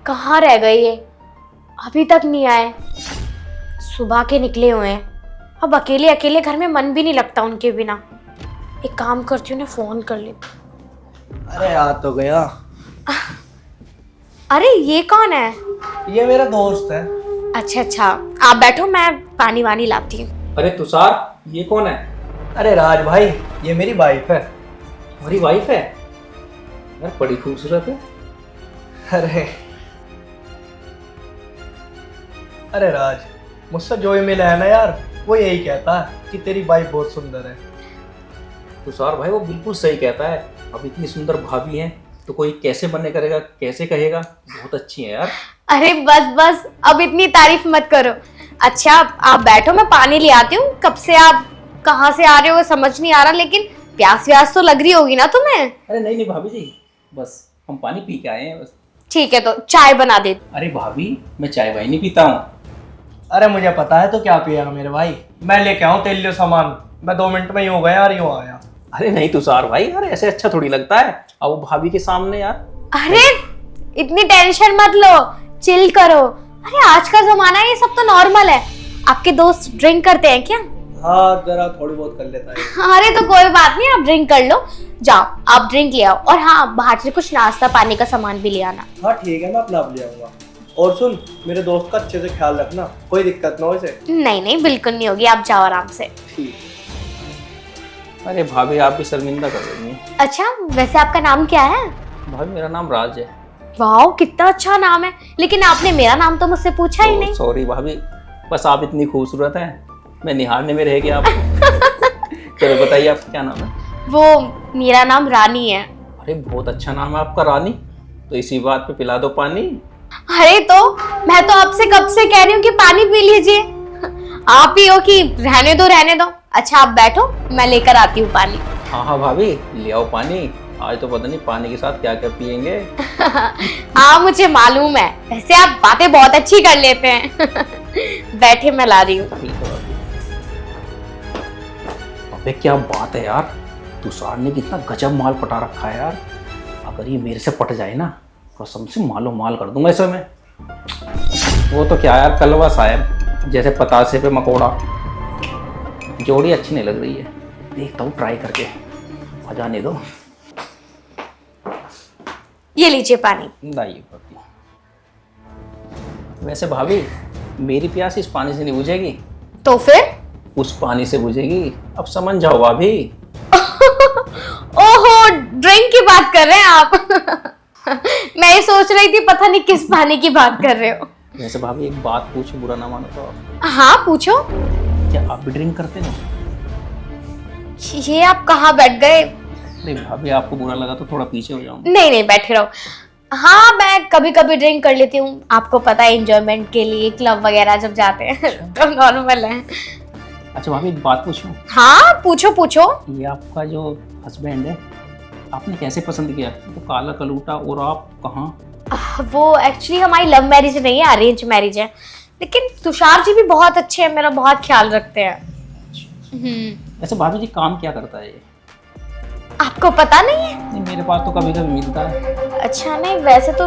कहाँ रह गए ये? अभी तक नहीं आए। सुबह के निकले हुए हैं। अब अकेले अकेले घर में मन भी नहीं लगता उनके बिना। एक काम करती हूँ ना, फोन कर लेती। अरे आ तो गया। अरे ये कौन है? ये मेरा दोस्त है। अच्छा अच्छा, आप बैठो, मैं पानी वानी लाती हूँ। अरे तुषार, ये कौन है? अरे राज भाई, ये मेरी वाइफ है। तुम्हारी वाइफ है? यार बड़ी खूबसूरत है। अरे अरे राज, मुझसे जो ही मिला है ना यार, वो यही कहता है कि तेरी वाइफ बहुत सुंदर है। तुषार भाई वो बिल्कुल सही कहता है। अब इतनी सुंदर भाभी है तो कोई कैसे मना करेगा, कैसे कहेगा? बहुत अच्छी है यार। अरे बस बस, अब इतनी तारीफ मत करो। अच्छा आप बैठो, मैं पानी ले आती हूँ। कब से आप कहाँ से आ रहे हो समझ नहीं आ रहा, लेकिन प्यास व्यास तो लग रही होगी ना तुम्हें? अरे नहीं नहीं भाभी जी, बस हम पानी पी के आए हैं बस। ठीक है तो चाय बना दे। अरे भाभी, मैं चाय वाय नहीं पीता हूँ। अरे मुझे पता है तो क्या पिएगा मेरे भाई। मैं लेके आऊँ तेरे लिए सामान। मैं 2 मिनट में ही हो गया यार, यूँ आया। अरे नहीं तुषार भाई, यार ऐसे अच्छा थोड़ी लगता है। अब वो भाभी के सामने यार। अरे इतनी टेंशन मत लो, चिल करो। अरे आज का जमाना है, ये सब तो नॉर्मल है। आपके दोस्त ड्रिंक करते हैं क्या? हाँ जरा थोड़ी बहुत कर लेता है। अरे तो कोई बात नहीं, आप ड्रिंक कर लो। जाओ आप ड्रिंक ले आओ, और हाँ बाहर से कुछ नाश्ता पानी का सामान भी ले आना। हाँ ठीक है, मैं अपना आप ले आऊंगा। और सुन, मेरे दोस्त का अच्छे से ख्याल रखना, कोई दिक्कत ना हो इसे। नहीं नहीं बिल्कुल नहीं होगी, आप जाओ आराम से। ठीक। अरे भाभी आप भी शर्मिंदा कर रही हैं। अच्छा वैसे आपका नाम क्या है? भाभी मेरा नाम राज है। वाह कितना अच्छा नाम है, लेकिन आपने मेरा नाम तो मुझसे पूछा ही नहीं। सॉरी भाभी, बस आप इतनी खूबसूरत हैं, मैं निहारने में रह गया आपको। चलो बताइए आपका क्या नाम है? वो मेरा नाम रानी है। अरे बहुत अच्छा नाम है आपका, रानी। तो इसी बात पे पिला दो पानी। अरे तो मैं तो आपसे कब से कह रही हूँ कि पानी पी लीजिए, आप ही हो कि रहने दो रहने दो। अच्छा आप बैठो, मैं लेकर आती हूँ पानी। हाँ हाँ भाभी, ले आओ पानी। आज तो पता नहीं पानी के साथ क्या क्या पियेंगे। हाँ मुझे मालूम है, वैसे आप बातें बहुत अच्छी कर लेते हैं। बैठे, मैं ला रही हूँ। ठीक है भाभी। अबे क्या बात है यार, तुषार ने कितना गजब माल पटा रखा है यार। अगर ये मेरे से पट जाए ना, कसम से मालो माल कर दूंगा इसे मैं। वो तो क्या यार, कलवा साहब जैसे पतासे पे मकोड़ा। जोड़ी अच्छी नहीं लग रही है, देखता हूँ ट्राई करके। आ जाने दो। ये लीजिए पानी। लाइए भाभी। वैसे भाभी, मेरी प्यास इस पानी से नहीं बुझेगी, तो फिर? उस पानी से बुझेगी। अब समझ जाओ भाभी। ओहो, ड्रिंक की बात कर रहे हैं आप? मैं ये सोच रही थी पता नहीं किस पानी की बात कर रहे हो। वैसे भाभी एक बात पूछो, बुरा ना मानो तो आप। हाँ पूछो। क्या आप भी ड्रिंक करते हो? ये आप कहाँ बैठ गए? नहीं भाभी, आपको बुरा लगा तो थोड़ा पीछे हो जाऊं। नहीं नहीं बैठे रहो। हाँ मैं कभी कभी ड्रिंक कर लेती हूँ, आपको पता है एंजॉयमेंट के लिए क्लब वगैरह जब जाते हैं तो नॉर्मल है। अच्छा भाभी एक बात पूछूं? हाँ पूछो पूछो। ये आपका जो हस्बैंड है, आपने कैसे पसंद किया? तो काला कलूटा, और आप कहाँ? वो एक्चुअली हमारी लव मैरिज नहीं है, अरेंज मैरिज है। लेकिन तुषार जी भी बहुत अच्छे हैं, मेरा बहुत ख्याल रखते हैं। वैसे भाभी जी काम क्या करता है ये? आपको पता नहीं है? नहीं, मेरे पास तो कभी कभी मिलता है। अच्छा नहीं, वैसे तो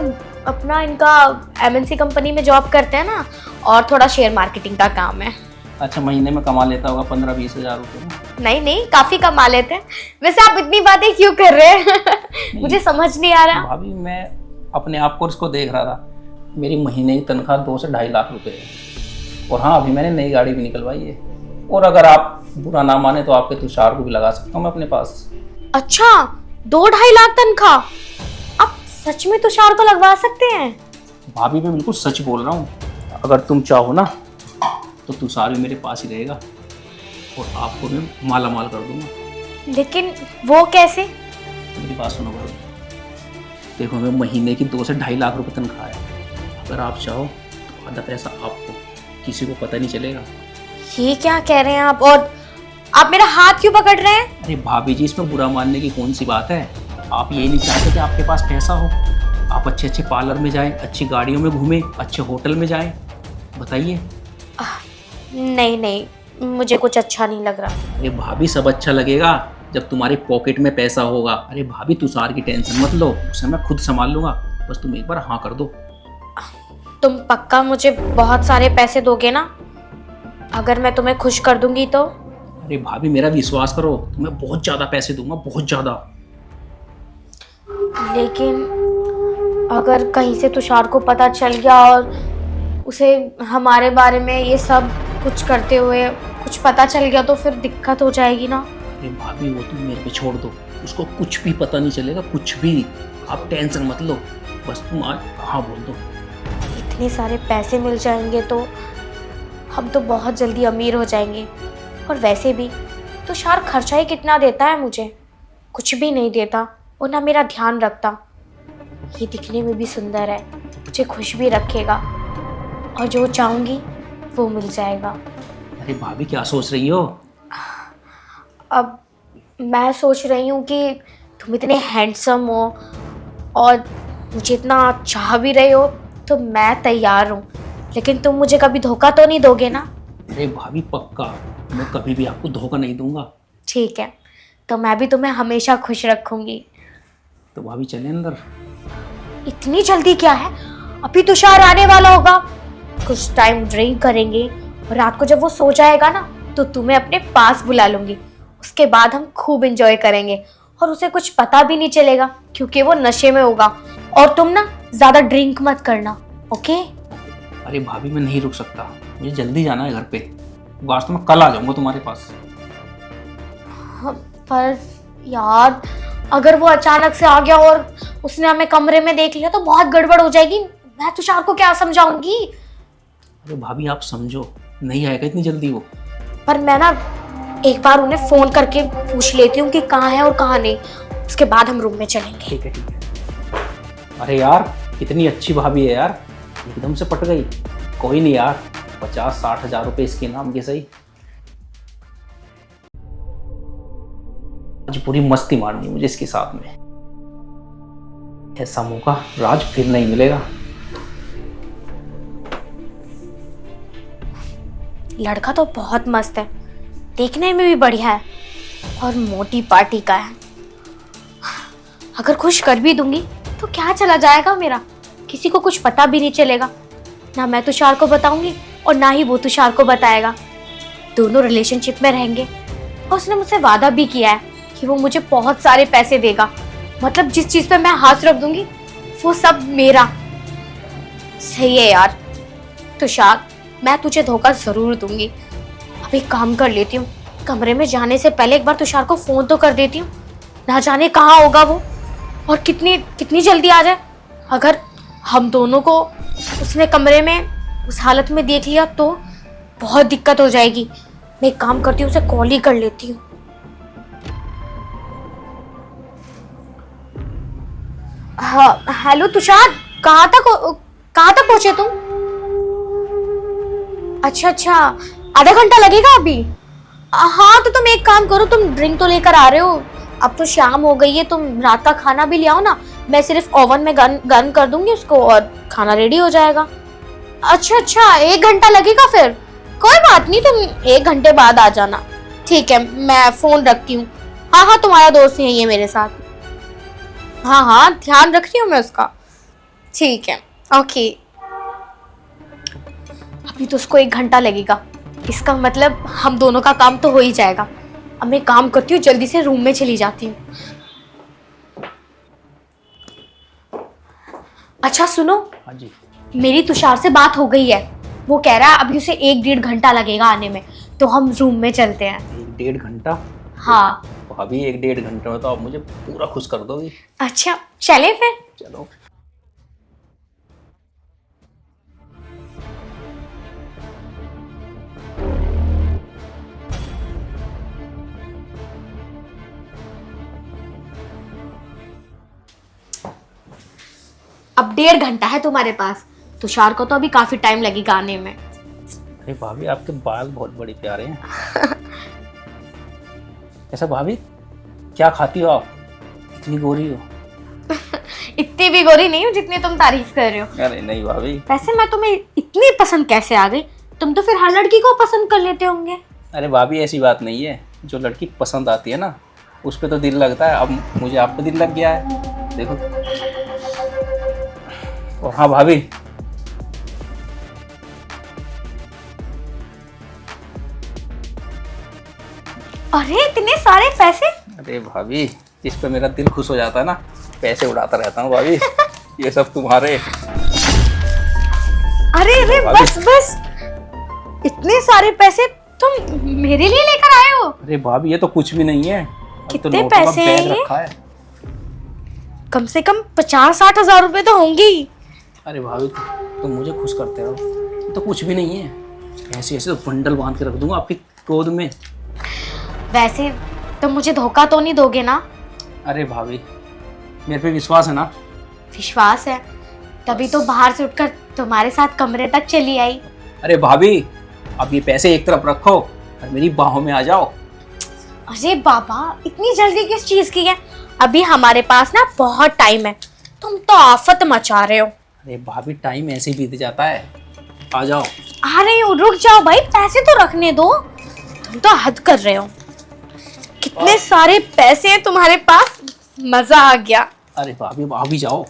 अपना इनका एमएनसी कंपनी में जॉब करते हैं ना, और थोड़ा शेयर मार्केटिंग का काम है। अच्छा, महीने में कमा लेता होगा 15-20 हज़ार रुपये? नहीं नहीं, काफी कमा लेते हैं। वैसे आप इतनी बातें क्यों कर रहे हैं? मुझे समझ नहीं आ रहा। भाभी मैं अपने आप को इसको देख रहा था। मेरी महीने की तनख्वाह 2 से 2.5 लाख रुपए है। और हाँ, अभी मैंने नई गाड़ी भी निकलवाई है। और अगर आप बुरा ना माने तो आपके तुषार को भी लगा सकता हूँ मैं अपने पास। अच्छा, 2-2.5 लाख तनख्वाह? आप सच में तुषार को लगवा सकते हैं? भाभी मैं बिल्कुल सच बोल रहा हूँ। अगर तुम चाहो ना तो तुषार भी मेरे पास ही रहेगा, और आपको मैं माला माल कर दूंगा। लेकिन वो कैसे? मेरी बात सुनो भाभी, देखो मैं महीने की 2 से 2.5 लाख रुपए तनख्वाह है। अगर आप चाहो तो आधा पैसा आपको, किसी को पता नहीं चलेगा। ये क्या कह रहे हैं आप? और आप मेरा हाथ क्यों पकड़ रहे हैं? अरे भाभी जी, इसमें बुरा मानने की कौन सी बात है? आप ये नहीं चाहते कि आपके पास पैसा हो, आप अच्छे अच्छे पार्लर में जाएं, अच्छी गाड़ियों में घूमें, अच्छे होटल में जाएं? बताइए। नहीं नहीं, मुझे कुछ अच्छा नहीं लग रहा। अरे भाभी, सब अच्छा लगेगा जब तुम्हारे पॉकेट में पैसा होगा। अरे भाभी, तुषार की टेंशन मत लो, उसे मैं खुद संभाल लूंगा। बस तुम एक बार हाँ कर दो। तुम पक्का मुझे बहुत सारे पैसे दोगे ना, अगर मैं तुम्हें खुश कर दूंगी तो? अरे भाभी मेरा विश्वास करो, तुम्हें बहुत ज़्यादा पैसे दूंगा, बहुत ज़्यादा। लेकिन अगर कहीं से तुषार को पता चल गया और उसे हमारे बारे में ये सब कुछ करते हुए कुछ पता चल गया तो फिर दिक्कत हो जाएगी ना। अरे भाभी वो तुम मेरे पे छोड़ दो, उसको कुछ भी पता नहीं चलेगा, कुछ भी। आप टेंशन मत लो, बस तुम आज हाँ बोल दो। इतने सारे पैसे मिल जाएंगे तो हम तो बहुत जल्दी अमीर हो जाएंगे। और वैसे भी तुषार खर्चा ही कितना देता है मुझे, कुछ भी नहीं देता और ना मेरा ध्यान रखता। ये दिखने में भी सुंदर है, मुझे खुश भी रखेगा और जो चाहूँगी वो मिल जाएगा। अरे भाभी क्या सोच रही हो? अब मैं सोच रही हूँ कि तुम इतने हैंडसम हो और मुझे इतना चाह भी रहे हो, तो मैं तैयार हूँ। लेकिन तुम मुझे कभी धोखा तो नहीं दोगे ना? अरे भाभी पक्का, मैं कभी भी आपको धोखा नहीं दूंगा। ठीक है, तो मैं भी तुम्हें हमेशा खुश रखूंगी। तो भाभी चले अंदर। इतनी जल्दी क्या है, अभी तुषार आने वाला होगा। कुछ टाइम ड्रिंक करेंगे और रात को जब वो सो जाएगा ना तो तुम्हें अपने पास बुला लूंगी। उसके बाद हम खूब एंजॉय करेंगे और उसे कुछ पता भी नहीं चलेगा क्योंकि वो नशे में होगा। और तुम ना ज्यादा ड्रिंक मत करना, ओके? अरे भाभी मैं नहीं रुक सकता, मुझे जल्दी जाना है घर पे। वास्तव में कल आ जाऊंगा तुम्हारे पास। पर यार, अगर वो अचानक से आ गया और उसने हमें कमरे में देख लिया तो बहुत गड़बड़ हो जाएगी। मैं तुषार को क्या समझाऊंगी? अरे भाभी आप समझो, नहीं आएगा इतनी जल्दी वो। पर मैं ना एक बार उन्हें फोन करके पूछ लेती हूँ कि कहाँ है और कहाँ नहीं, उसके बाद हम रूम में चलेंगे। ठीक है ठीक है। अरे यार कितनी अच्छी भाभी है यार, एकदम से पट गई। कोई नहीं यार, 50-60 हज़ार रुपये इसके नाम के सही। आज पूरी मस्ती मारनी मुझे इसके साथ में। ऐसा मौका राज फिर नहीं मिलेगा। लड़का तो बहुत मस्त है, देखने में भी बढ़िया है और मोटी पार्टी का है। अगर खुश कर भी दूंगी तो क्या चला जाएगा मेरा, किसी को कुछ पता भी नहीं चलेगा। ना मैं तुषार को बताऊंगी और ना ही वो तुषार को बताएगा। दोनों रिलेशनशिप में रहेंगे और उसने मुझसे वादा भी किया है कि वो मुझे बहुत सारे पैसे देगा। मतलब जिस चीज पे मैं हाथ रख दूंगी वो सब मेरा। सही है यार तुषार, मैं तुझे धोखा जरूर दूंगी। अभी काम कर लेती हूँ, कमरे में जाने से पहले एक बार तुषार को फोन तो कर देती हूँ। ना जाने कहाँ होगा वो और कितनी जल्दी आ जाए। अगर हम दोनों को उसने कमरे में उस हालत में देख लिया तो बहुत दिक्कत हो जाएगी। मैं एक काम करती हूँ, उसे कॉल ही कर लेती हूँ। हाँ हेलो तुषार, कहाँ तक पहुंचे तुम? अच्छा, आधा घंटा लगेगा अभी? हाँ तो तुम एक काम करो, तुम ड्रिंक तो लेकर आ रहे हो, अब तो शाम हो गई है, तुम रात का खाना भी ले आओ ना। मैं सिर्फ ओवन में गर्म कर दूंगी उसको और खाना रेडी हो जाएगा। अच्छा 1 घंटा लगेगा फिर? कोई बात नहीं, तुम 1 घंटे बाद आ जाना। ठीक है, मैं फोन रखती हूँ। हाँ तुम्हारा दोस्त है ये मेरे साथ। हाँ ध्यान रख रही हूँ मैं उसका। ठीक है ओके। अभी तो उसको 1 घंटा लगेगा, इसका मतलब हम दोनों का काम तो हो ही जाएगा। अब मैं काम करती हूँ, जल्दी से रूम में चली जाती हूँ। अच्छा सुनो। हाँ जी। मेरी तुषार से बात हो गई है, वो कह रहा है अभी उसे 1-1.5 घंटा लगेगा आने में, तो हम रूम में चलते हैं। 1-1.5 घंटा? हाँ भाभी 1-1.5 घंटे में तो आप मुझे पूरा खुश कर दोगी। अच्छा चले फिर। चलो। अब 1.5 घंटा है तुम्हारे पास, तुषार को तो अभी काफी टाइम लगेगा आने में। अरे भाभी आपके बाल बहुत बड़े प्यारे हैं। ऐसा भाभी क्या खाती हो आप, इतनी गोरी हो? इतनी भी गोरी नहीं हूँ जितनी तुम तारीफ कर रहे हो। अरे नहीं भाभी। वैसे मैं तुम्हें इतनी पसंद कैसे आ गई? तुम तो फिर हर लड़की को पसंद कर लेते होंगे। अरे भाभी ऐसी बात नहीं है, जो लड़की पसंद आती है ना उस पे तो दिल लगता है। अब मुझे आप पे दिल लग गया है, देखो। और हाँ भाभी, अरे इतने सारे पैसे। अरे भाभी, इस पे मेरा दिल खुश हो जाता है ना, पैसे उड़ाता रहता हूँ भाभी। ये सब तुम्हारे। अरे अरे बस बस, इतने सारे पैसे तुम मेरे लिए लेकर आए हो? अरे भाभी ये तो कुछ भी नहीं है, अब तो कितने नोटों का पैसे हैं बैग ये? रखा है। कम से कम 50-60 हजार रुपए तो होंगे ही। अरे भाभी तुम मुझे खुश करते हो, ये तो कुछ भी नहीं है। ऐसे ऐसे तो बंडल बांध के रख दूंगा आपकी गोद में। वैसे तुम मुझे धोखा तो नहीं दोगे ना? अरे भाभी मेरे पे विश्वास है ना? विश्वास है, तभी तो बाहर से उठकर तुम्हारे साथ कमरे तक चली आई। अरे भाभी अब ये पैसे एक तरफ रखो और मेरी बाहों में आ जाओ। अरे बाबा, इतनी जल्दी किस चीज की है? अभी हमारे पास ना बहुत टाइम है, तुम तो आफत मचा रहे हो। अरे भाभी टाइम ऐसे ही बीत जाता है, आ जाओ। आ रही हूँ, रुक जाओ भाई, पैसे तो रखने दो। तुम तो हद कर रहे हो। कितने सारे पैसे हैं तुम्हारे पास, मजा आ गया। अरे भाभी अब आ भी जाओ।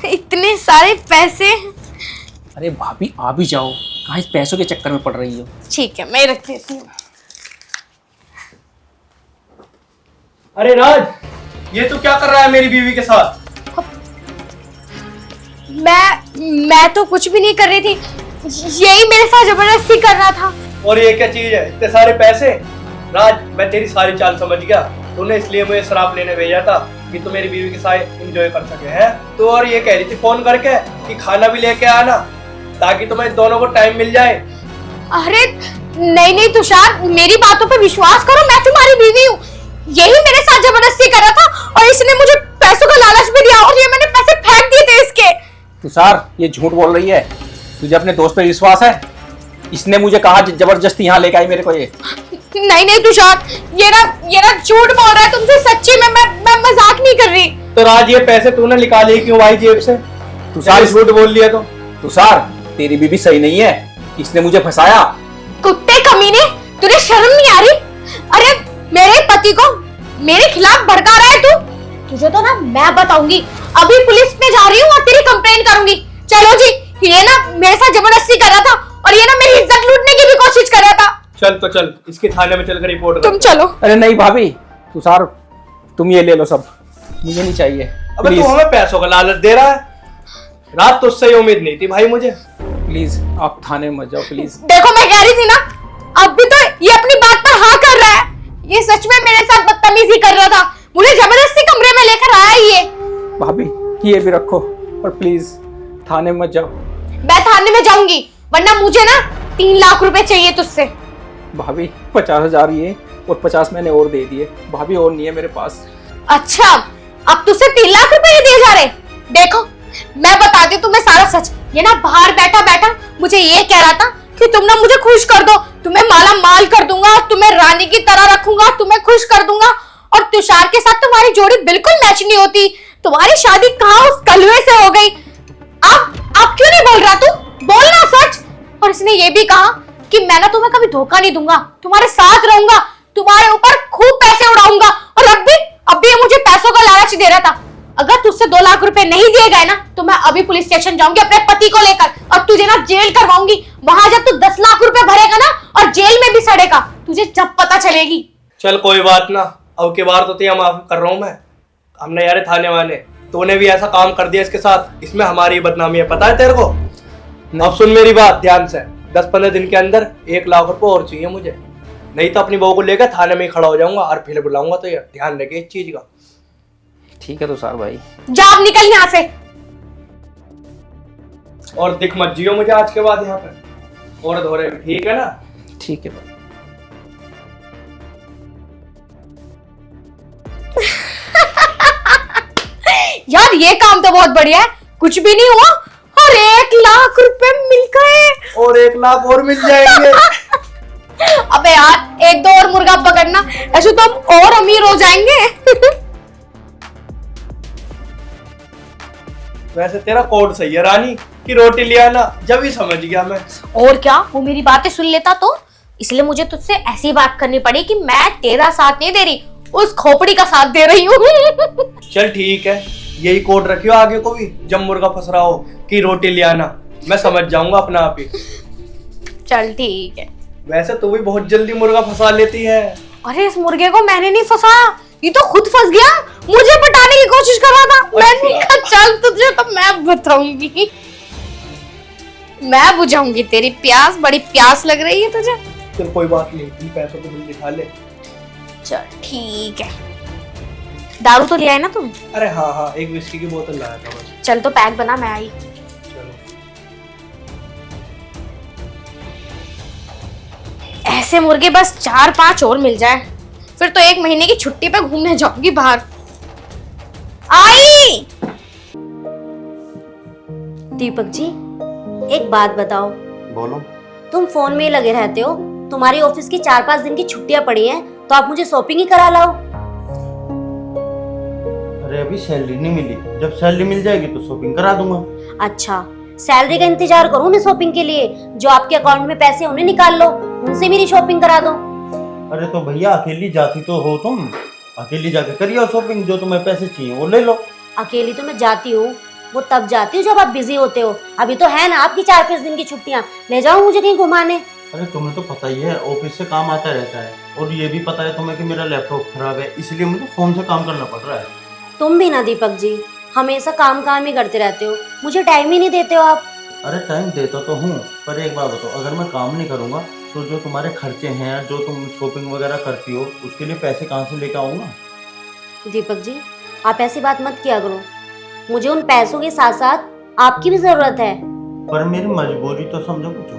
इतने सारे पैसे। अरे भाभी आ भी जाओ, कहाँ इस पैसों के चक्कर में पड़ रही हो? ठीक है, मैं रख देती हूँ। अरे राज, ये तू क्या कर रहा है मेरी बीवी के साथ? मैं तो कुछ भी नहीं कर रही थी, यही मेरे साथ जबरदस्ती कर रहा था। और ये क्या चीज है, इतने सारे पैसे? राज, मैं तेरी सारी चाल समझ गया। तूने इसलिए मुझे शराब लेने भेजा था कि तू मेरी बीवी के साथ एंजॉय कर सके, है? तो और ये कह रही थी फोन करके कि खाना भी लेके आना, ताकि तुम्हें दोनों को टाइम मिल जाए। अरे नहीं नहीं तुषार, मेरी बातों पे विश्वास करो, मैं तुम्हारी बीवी हूँ। यही मेरे साथ जबरदस्ती कर रहा था और इसने मुझे पैसों का लालच भी दिया और ये मैंने पैसे फेंक दिए थे इसके। तुषार ये झूठ बोल रही है, तुझे अपने दोस्त पे विश्वास है? इसने मुझे कहा जबरदस्ती यहाँ लेके आई मेरे को ये। नहीं नहीं तुषार, ये ना झूठ बोल रहा है तुमसे, सच्ची में मैं मजाक नहीं कर रही। तो राज, ये पैसे तूने निकाले क्यों भाई जेब से? तुषार झूठ बोल लिया तो? तुषार तेरी बीवी सही नहीं है, इसने मुझे फंसाया। कुत्ते कमीने, तुझे शर्म नहीं आ रही? अरे मेरे पति को मेरे खिलाफ भड़का रहा है तू। तुझे तो ना मैं बताऊंगी, अभी पुलिस में जा रही हूँ और तेरी कंप्लेन करूंगी। चलो जी, ये ना मेरे साथ जबरदस्ती कर रहा था और ये ना मेरी इज्जत लूटने की भी कोशिश कर रहा था। चल तो चल, इसके थाने में चलकर रिपोर्ट कर। तुम चलो। अरे नहीं भाभी, तुषार तुम ये ले लो सब, मुझे नहीं चाहिए। अबे तू हमें पैसों का लालच दे रहा है? रात तो उससे उम्मीद नहीं थी भाई मुझे। प्लीज आप थाने में मत जाओ प्लीज। देखो मैं कह रही थी ना, अब भी तो ये अपनी बात पर हाँ कर रहा है। ये सच में मेरे साथ बदतमीजी कर रहा था, मुझे जबरदस्ती कमरे में लेकर आया ये। भाभी ये भी रखो और प्लीज थाने मत जाओ। मैं थाने में जाऊंगी, वरना मुझे ना 3 लाख रुपए चाहिए तुझसे। भाभी 50,000 ये और 50 मैंने और दे दिए भाभी, और नहीं है मेरे पास। अच्छा, अब तुझसे 3 लाख रुपए दिए जा रहे? देखो मैं बताती तुम्हें सारा सच। ये ना बाहर बैठा बैठा मुझे ये कह रहा था कि तुम ना मुझे खुश कर दो, तुम्हें माला माल कर दूंगा, तुम्हें रानी की तरह रखूंगा, तुम्हें खुश कर दूंगा। और तुषार के साथ तुम्हारी जोड़ी बिल्कुल मैच नहीं होती। तुम्हारी शादी कहाँ उस कलवे से हो गई। अब क्यों नहीं बोल रहा तू? बोलना सच। और इसने ये भी कहा कि मैं ना तुम्हें कभी धोखा नहीं दूंगा, तुम्हारे साथ रहूंगा, तुम्हारे ऊपर खूब पैसे उड़ाऊंगा। और अब भी ये मुझे पैसों का लालच दे रहा था। अगर तुझसे 2 लाख रुपए नहीं दिए गए ना, तो मैं अभी पुलिस स्टेशन जाऊंगी अपने पति को लेकर और तुझे ना जेल करवाऊंगी। वहां जब तू 10 लाख रुपए भरेगा ना और जेल में भी सड़ेगा, तुझे जब पता चलेगी। चल कोई बात ना, अब की बार तो तेरा माफ कर रहा हूँ मैं। हमने यार थाने वाले, तूने भी ऐसा काम कर दिया इसके साथ, इसमें हमारी बदनामी है, पता है तेरे को? अब सुन मेरी बात ध्यान से, 10-15 दिन के अंदर 1 लाख रुपए और चाहिए मुझे, नहीं तो अपनी बहू को लेकर थाने में ही खड़ा हो जाऊंगा और फिर बुलाऊंगा। तो यार ध्यान रखे इस चीज का। ठीक है तुषार भाई, जा अब निकल यहाँ से। और दिख मत जियो मुझे आज के बाद यहाँ पे, और धोरे, ठीक है ना? ठीक है भाई। यार ये काम तो बहुत बढ़िया है, कुछ भी नहीं हुआ और 1 लाख रुपए मिल गए। और 1 लाख और मिल जाएंगे। अबे यार 1-2 और मुर्गा पकड़ना, ऐसे तो हम और अमीर हो जाएंगे। वैसे तेरा कोड सही है रानी, कि रोटी ले आना, जब ही समझ गया मैं। और क्या, वो मेरी बातें सुन लेता तो? इसलिए मुझे तुझसे ऐसी बात करनी पड़ी कि मैं तेरा साथ नहीं दे रही, उस खोपड़ी का साथ दे रही हूँ। चल ठीक है, यही कोड रखियो आगे को भी, जब मुर्गा फंस रहा हो कि रोटी ले आना। मैं समझ जाऊंगा अपना आप ही। चल ठीक है। वैसे तू भी बहुत जल्दी मुर्गा फंसा लेती है। अरे इस मुर्गे को मैंने नहीं फंसाया, ये तो खुद फंस गया, मुझे पटाने की कोशिश कर रहा था। मैंने कहा चल तुझे तो मैं बताऊंगी, मैं बुझाऊंगी तेरी प्यास, बड़ी प्यास लग रही है तुझे। चल कोई बात नहीं, इन पैसों को जल्दी खा ले। चल ठीक है। दारू तो ले आए ना तुम? अरे हाँ हाँ, एक विस्की की बोतल लाया था बस। चल तो पैक बना, मैं आई। चलो। ऐसे मुर्गे बस 4-5 और मिल जाए, फिर तो 1 महीने की छुट्टी पे घूमने जाऊंगी बाहर। आई। दीपक जी, एक बात बताओ। बोलो। तुम फोन में ही लगे रहते हो, तुम्हारी ऑफिस की 4-5 दिन की छुट्टियां पड़ी हैं, तो आप मुझे शॉपिंग ही करा लाओ। अरे अभी सैलरी नहीं मिली, जब सैलरी मिल जाएगी तो शॉपिंग करा दूंगा। अच्छा, सैलरी का इंतजार करो ना शॉपिंग के लिए, जो आपके अकाउंट में पैसे उन्हें निकाल लो, उनसे मेरी शॉपिंग करा दो। अरे तो भैया अकेली जाती तो हो तुम, अकेली जाके करिए शॉपिंग, जो तुम्हें पैसे चाहिए वो ले लो। अकेली तो मैं जाती हूँ, वो तब जाती हूँ जब आप बिजी होते हो। अभी तो है ना आपकी 4-5 दिन की छुट्टियां, ले जाओ मुझे कहीं घुमाने। अरे तुम्हें तो पता ही है ऑफिस से काम आता रहता है, और ये भी पता है तुम्हें कि मेरा लैपटॉप खराब है, इसलिए मुझे फोन से काम करना पड़ रहा है। तुम भी ना दीपक जी, हमेशा काम ही करते रहते हो, मुझे टाइम ही नहीं देते हो आप। अरे टाइम देता तो हूँ, पर एक बात बताओ, अगर मैं काम नहीं करूँगा तो जो तुम्हारे खर्चे हैं, जो तुम शॉपिंग वगैरह करती हो, उसके लिए पैसे कहाँ से लेकर आऊँगा? दीपक जी, आप ऐसी बात मत किया करो, मुझे उन पैसों के साथ साथ आपकी भी जरूरत है। पर मेरी मजबूरी तो समझो कुछ।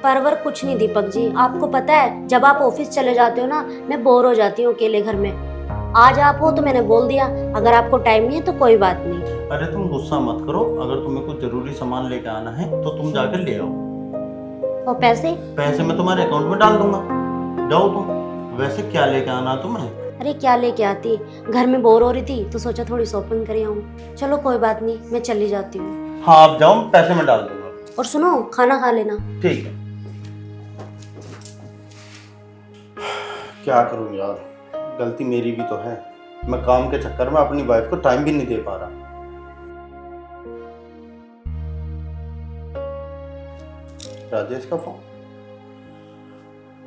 परवर कुछ नहीं दीपक जी, आपको पता है जब आप ऑफिस चले जाते हो ना, मैं बोर हो जाती हूँ अकेले घर में। आज आप हो तो मैंने बोल दिया, अगर आपको टाइम नहीं है तो कोई बात नहीं। अरे तुम गुस्सा मत करो, अगर तुम्हें कुछ जरूरी सामान लेके आना है तो तुम जाकर ले आओ। और पैसे? पैसे मैं तुम्हारे अकाउंट में डाल दूंगा, जाओ तुम। वैसे क्या लेके आना तुम्हें? अरे क्या लेके आती, घर में बोर हो रही थी तो सोचा थोड़ी शॉपिंग कर आऊं। चलो कोई बात नहीं, मैं चली जाती हूँ। हाँ आप जाओ, पैसे मैं डाल दूंगा। और सुनो, खाना खा लेना। ठीक है। क्या करूं यार, गलती मेरी भी तो है, मैं काम के चक्कर में अपनी वाइफ को टाइम भी नहीं दे पा रहा। राजेश का फोन।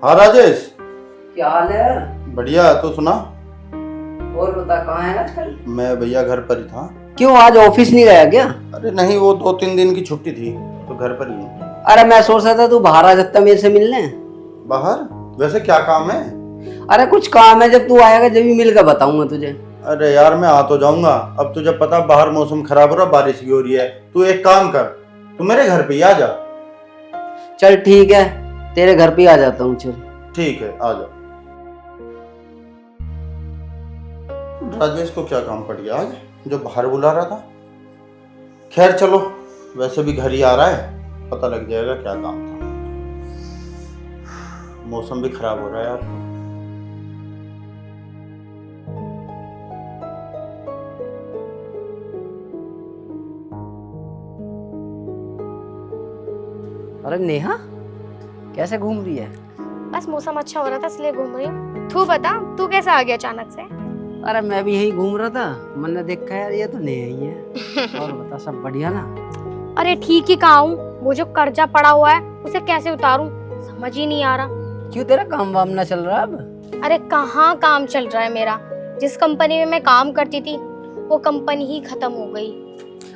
हाँ राजेश, क्या हाल है यार? बढ़िया, तो सुना। और बता, कहाँ है आजकल? मैं भैया घर पर ही था। क्यों आज ऑफिस नहीं गया क्या? अरे नहीं, वो 2-3 दिन की छुट्टी थी तो घर पर ही हूँ। अरे मैं सोच रहा था तू बाहर आ जाता मेरे से मिलने। बाहर? वैसे क्या काम है? अरे कुछ काम है, जब तू आएगा जब भी मिलकर बताऊंगा तुझे। अरे यार मैं आ तो जाऊंगा, अब तुझे पता बाहर मौसम खराब हो रहा, बारिश भी हो रही है। तू एक काम कर, तू मेरे घर पे ही आ जा। चल ठीक है, तेरे घर पे आ जाता हूँ। चल ठीक है, आ जा। राजेश को क्या काम पड़ गया आज जो बाहर बुला रहा था? खैर चलो, वैसे भी घर ही आ रहा है, पता लग जाएगा क्या काम था। मौसम भी खराब हो रहा है यार। अरे नेहा, कैसे घूम रही है? बस मौसम अच्छा हो रहा था इसलिए घूम रही हूँ। तू बता, तू कैसे आ गया अचानक से? अरे मैं भी यही घूम रहा था, मैंने देखा यार ये तो नेहा ही है। और बता, सब बढ़िया ना? अरे ठीक ही कहा हूँ, वो जो कर्जा पड़ा हुआ है उसे कैसे उतारूं समझ ही नहीं आ रहा। क्यों, तेरा काम वाम ना चल रहा अब? अरे कहाँ काम चल रहा है मेरा, जिस कंपनी में मैं काम करती थी वो कंपनी ही खत्म हो गई।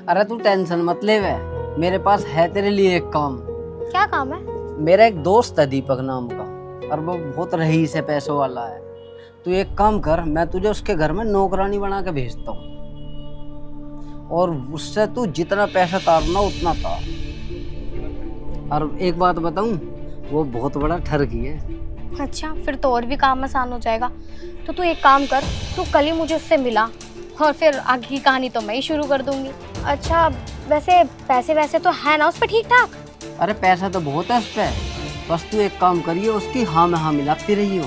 अरे तू टेंशन मत ले, वे मेरे पास है तेरे लिए एक काम। क्या काम है? मेरा एक दोस्त है दीपक नाम का, और वो बहुत रईस है, पैसों वाला है। तू एक काम कर, मैं तुझे उसके घर में नौकरानी बना के भेजता हूँ, और उससे तू जितना पैसा तारना उतना तार। और एक बात बताऊं, वो बहुत बड़ा ठगी है। अच्छा, फिर तो और भी काम आसान हो जाएगा। तो तू एक काम कर, तू कल ही मुझे उससे मिला, और फिर आगे की कहानी तो मैं ही शुरू कर दूंगी। अच्छा वैसे पैसे वैसे तो है ना उस पर ठीक ठाक? अरे पैसा तो बहुत है उस पर, बस तू एक काम करिए, उसकी हाँ में हाँ मिलाती रही हो,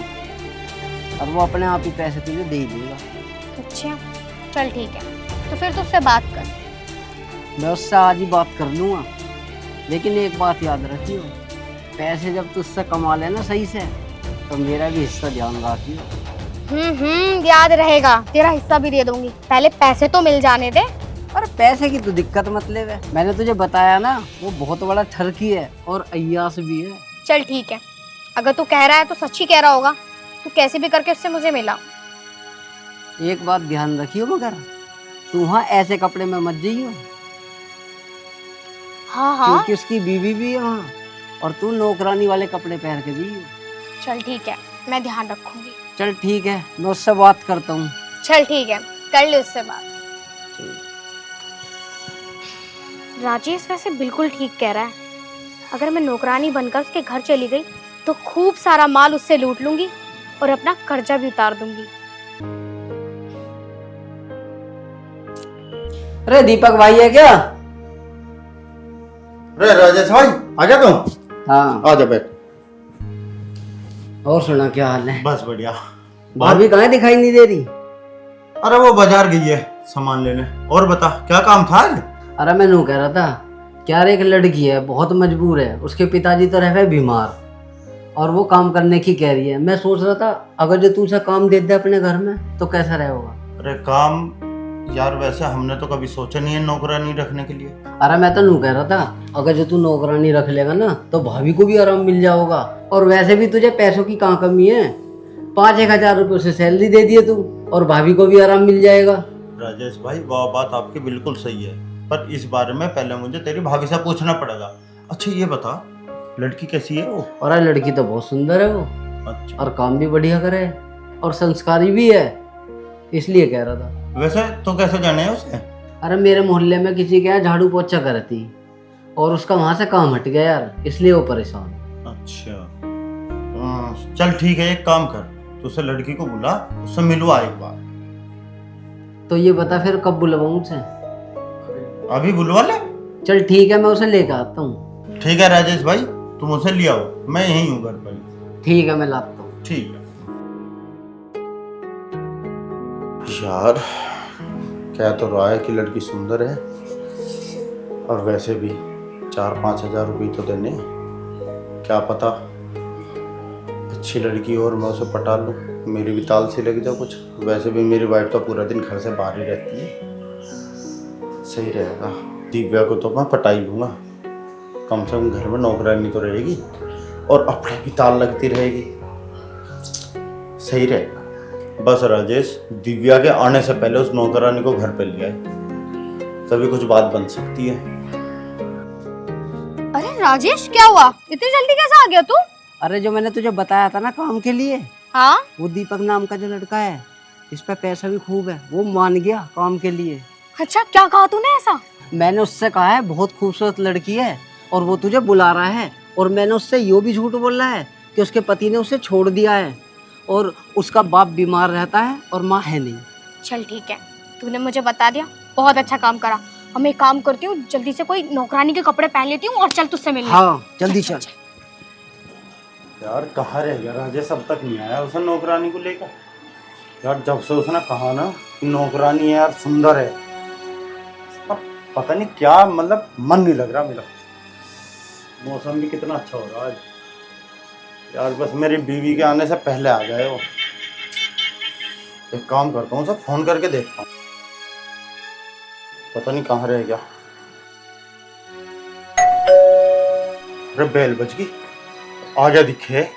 और वो अपने आप ही पैसे तुझे दे ही देगा। अच्छा चल ठीक है, तो फिर तू उससे बात कर। मैं उससे आज ही बात कर लूँगा, लेकिन एक बात याद रखियो, पैसे जब तुझसे कमा लेना सही से, तो मेरा भी हिस्सा ध्यान रखियो। याद रहेगा, तेरा हिस्सा भी दे दूंगी, पहले पैसे तो मिल जाने दे। अरे पैसे की तो दिक्कत मतलब है, मैंने तुझे बताया ना वो बहुत बड़ा ठरकी है और अय्यास भी है। चल ठीक है, अगर तू कह रहा है तो सच्ची कह रहा होगा। तू कैसे भी करके उससे मुझे मिला। एक बात ध्यान रखियो मगर तू वहाँ ऐसे कपड़े में मत जाइयो, हाँ हाँ क्योंकि उसकी बीवी भी है वहाँ और तू नौकरानी वाले कपड़े पहन के जाइयो। चल ठीक है, मैं ध्यान रखूंगी। चल ठीक है, मैं उससे बात करता हूँ। चल ठीक है, कर ले उससे बात। राजेश वैसे बिल्कुल ठीक कह रहा है। अगर मैं नौकरानी बनकर उसके घर चली गई तो खूब सारा माल उससे लूट लूंगी और अपना कर्जा भी उतार दूंगी। अरे दीपक भाई है क्या? अरे राजेश भाई आ गया तुम? हाँ। आ जा बैठ। और सुना क्या हाल है? बस बढ़िया। भाभी कहाँ दिखाई नहीं दे रही? अरे वो बाजार गई है सामान लेने। और बता क्या काम था आज? अरे मैं नू कह रहा था, क्या रे एक लड़की है बहुत मजबूर है, उसके पिताजी तो रहे बीमार और वो काम करने की कह रही है। मैं सोच रहा था अगर जो तू उसे काम दे दे अपने घर में तो कैसा रहे होगा। अरे काम यार वैसे हमने तो कभी सोचा नहीं है नौकरानी रखने के लिए। अरे मैं तो नू कह रहा था अगर जो तू नौकरानी रख लेगा ना तो भाभी को भी आराम मिल जाओगा और वैसे भी तुझे पैसों की कहाँ कमी है। 5-1 हजार रुपये से सैलरी दे दिए तू और भाभी को भी आराम मिल जाएगा। राजेश भाई वह बात आपकी बिल्कुल सही है, पर इस बारे में पहले मुझे तेरी भाभी से पूछना पड़ेगा। अच्छा ये बता लड़की कैसी है वो? और लड़की तो बहुत सुंदर है वो अच्छा और काम भी बढ़िया करे और संस्कारी भी है, इसलिए कह रहा था। वैसे तो कैसे जाने है उसे? अरे मेरे मोहल्ले में किसी के यहाँ झाड़ू पोछा करती और उसका वहां से काम हट गया यार, इसलिए वो परेशान। अच्छा चल ठीक है, एक काम कर तू उसे लड़की को बुला, उससे मिलवा एक बार। तो ये बता फिर कब बुलवाऊं उसे? अभी बुलवा ले। चल ठीक है, मैं उसे लेकर आता हूँ। ठीक है राजेश भाई तुम उसे ले आओ, मैं यहीं हूँ घर पर। ठीक है मैं लाता हूँ। ठीक है। यार कह तो रहा है कि लड़की सुंदर है और वैसे भी 4-5 हजार रुपये तो देने, क्या पता अच्छी लड़की और मैं उसे पटा लूँ, मेरी भी ताल सी लग जाए कुछ। वैसे भी मेरी वाइफ तो पूरा दिन घर से बाहर ही रहती है, सही रहेगा। दिव्या को तो मैं पटा ही लूँगा, कम से कम घर में नौकरानी तो रहेगी और अपनी भी ताल लगती रहेगी, सही रहेगा। बस राजेश दिव्या के आने से पहले उस नौकरानी को घर पे ले आए, तभी कुछ बात बन सकती है। अरे राजेश क्या हुआ, इतनी जल्दी कैसे आ गया तू? अरे जो मैंने तुझे बताया था ना काम के लिए, हाँ वो दीपक नाम का जो लड़का है, इस पे पैसा भी खूब है, वो मान गया काम के लिए। अच्छा क्या कहा तूने ऐसा? मैंने उससे कहा है बहुत खूबसूरत लड़की है और वो तुझे बुला रहा है, और मैंने उससे यो भी झूठ बोला है कि उसके पति ने उसे छोड़ दिया है और उसका बाप बीमार रहता है और माँ है नहीं। चल ठीक है, तूने मुझे बता दिया, बहुत अच्छा काम करा। अब मैं एक काम करती हूँ, जल्दी से कोई नौकरानी के कपड़े पहन लेती हूँ और चल तुझसे मिलने। हाँ जल्दी चल। यार कहाँ रह गया राजेश, अब तक नहीं आया उसे नौकरानी को लेकर। यार जब से उसने कहा ना कि नौकरानी है यार सुंदर है, अब पता नहीं क्या मतलब मन नहीं लग रहा मेरा। मौसम भी कितना अच्छा हो रहा है आज यार, बस मेरी बीवी के आने से पहले आ जाए वो। एक काम करता हूँ उसे फोन करके देखता हूँ, पता नहीं कहाँ रह गया। अरे बेल बज गई, आ गया दिखे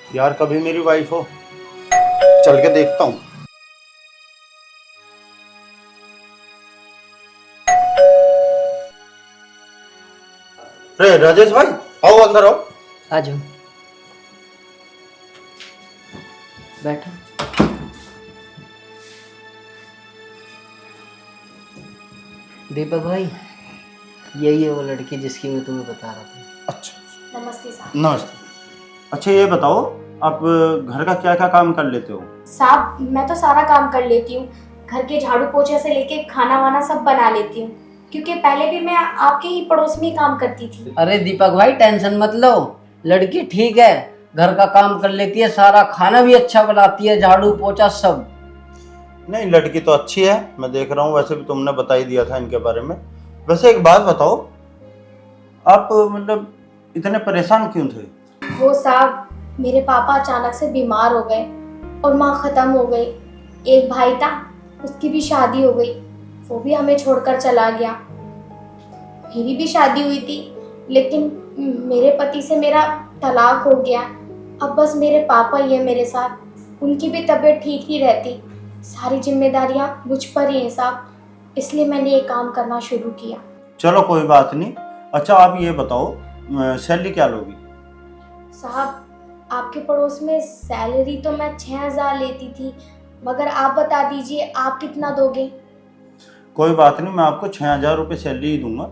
यार, कभी मेरी वाइफ हो, चल के देखता हूँ। अरे राजेश भाई आओ अंदर आओ। आ जाओ बैठो। दीपक भाई यही है वो लड़की जिसकी मैं तुम्हें बता रहा था। अच्छा नमस्ते साहब। नमस्ते। अच्छा ये बताओ आप घर का क्या क्या काम कर लेते हो? साहब मैं तो सारा काम कर लेती हूँ, घर के झाड़ू पोछे से लेके खाना वाना सब बना लेती हूँ, क्योंकि पहले भी मैं आपके ही पड़ोस में ही काम करती थी। अरे दीपक भाई टेंशन मत लो, लड़की ठीक है, घर का काम कर लेती है, सारा खाना भी अच्छा बनाती है, झाड़ू पोछा सब। नहीं लड़की तो अच्छी है, मैं देख रहा हूँ, वैसे भी तुमने बता ही दिया था इनके बारे में। वैसे एक बात बताओ, आप मतलब इतने परेशान क्यों थे? वो साहब मेरे पापा अचानक से बीमार हो गए और माँ खत्म हो गई। एक भाई था, उसकी भी शादी हो गई वो भी हमें छोड़कर चला गया। मेरी भी शादी हुई थी, लेकिन मेरे पति से मेरा तलाक हो गया। अब बस मेरे पापा ही है मेरे साथ। उनकी भी तबीयत ठीक नहीं रहती। सारी जिम्मेदारियां मुझ पर ही हैं साहब, इसलिए मैंने ये काम करना शुरू किया। चलो कोई बात नहीं। अच्छा आप ये बताओ, सैलरी क्या लोगी? साहब, आपके पड़ोस में सैलरी तो मैं 6,000 लेती थी, मगर आप बता दीजिए आप कितना दोगे? कोई बात नहीं, मैं आपको 6,000 रुपये सैलरी ही दूंगा,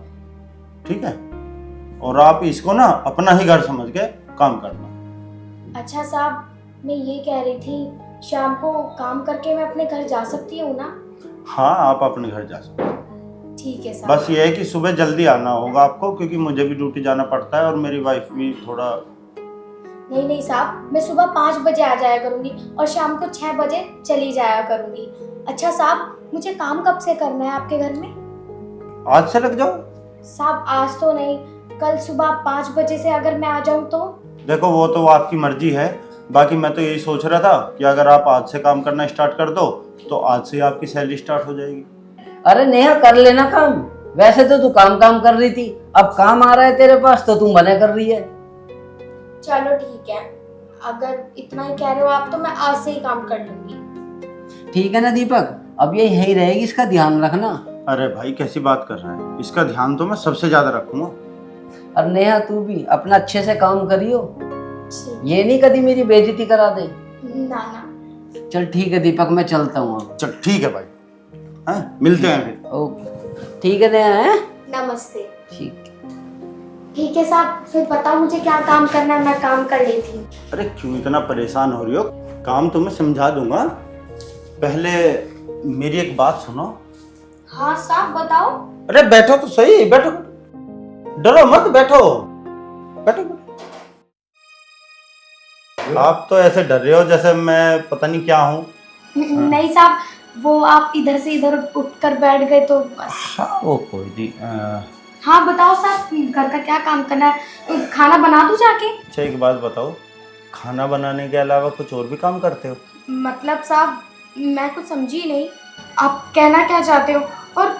ठीक है? और आप इसको ना अपना ही घर समझ के काम करना। अच्छा साहब, मैं ये कह रही थी, शाम को काम करके मैं अपने घर जा सकती हूँ ना? हाँ आप अपने घर जा सकते हो। ठीक है साहब। बस ये है कि सुबह जल्दी आना होगा आपको, क्योंकि मुझे भी ड्यूटी जाना पड़ता है और मेरी वाइफ भी थोड़ा। नहीं नहीं साहब, मैं सुबह 5 बजे आ जाया करूँगी और शाम को 6 बजे चली जाया करूँगी। अच्छा साहब, मुझे काम कब से करना है आपके घर में? आज से लग जाओ। साहब आज तो नहीं, कल सुबह 5 बजे से अगर मैं आ जाऊँ तो? देखो वो तो आपकी मर्जी है, बाकी मैं तो यही सोच रहा था कि अगर आप आज से काम करना स्टार्ट कर दो तो आज से ही आपकी सैलरी स्टार्ट हो जाएगी। अरे नेहा कर लेना काम। वैसे तो तू काम काम कर रही थी, अब काम आ रहा है तेरे पास तो तू मना कर रही है। चलो ठीक है, अगर इतना ही कह रहे हो आप तो मैं आज से ही काम कर लूंगी। ठीक है ना दीपक, अब ये यही रहेगी, इसका ध्यान रखना। अरे भाई कैसी बात कर रहा है, इसका ध्यान तो मैं सबसे ज्यादा रखूंगा। और नेहा तू भी अपना अच्छे से काम करियो, ठीक। ये नहीं कभी मेरी बेइज्जती करा दे। ना ना। चल ठीक है दीपक, मैं चलता हूँ अब। चल ठीक है भाई, हैं मिलते हैं फिर। ओके ठीक है नेहा, हैं? नमस्ते। ठीक। ठीक है साहब, फिर बताओ मुझे क्या काम करना है, मैं काम कर लेती हूँ। अरे क्यों इतना परेशान हो रही हो, काम तो मैं समझा दूंगा। पहले मेरी एक बात सुनो। हाँ साहब बताओ। अरे बैठो तो सही, बैठो, डरो मत, बैठो बैठो बैठो। आप तो ऐसे डर रहे हो जैसे मैं पता नहीं क्या हूँ। नहीं साहब, वो आप इधर से इधर उठकर बैठ गए तो बस। हाँ वो कोई नहीं। हाँ बताओ साहब, घर का क्या काम करना है? खाना बना दूं जाके? अच्छा एक बात बताओ, खाना बनाने के अलावा कुछ और भी काम करते हो? मतलब साहब मैं कुछ समझी नहीं, आप कहना क्या चाहते हो? और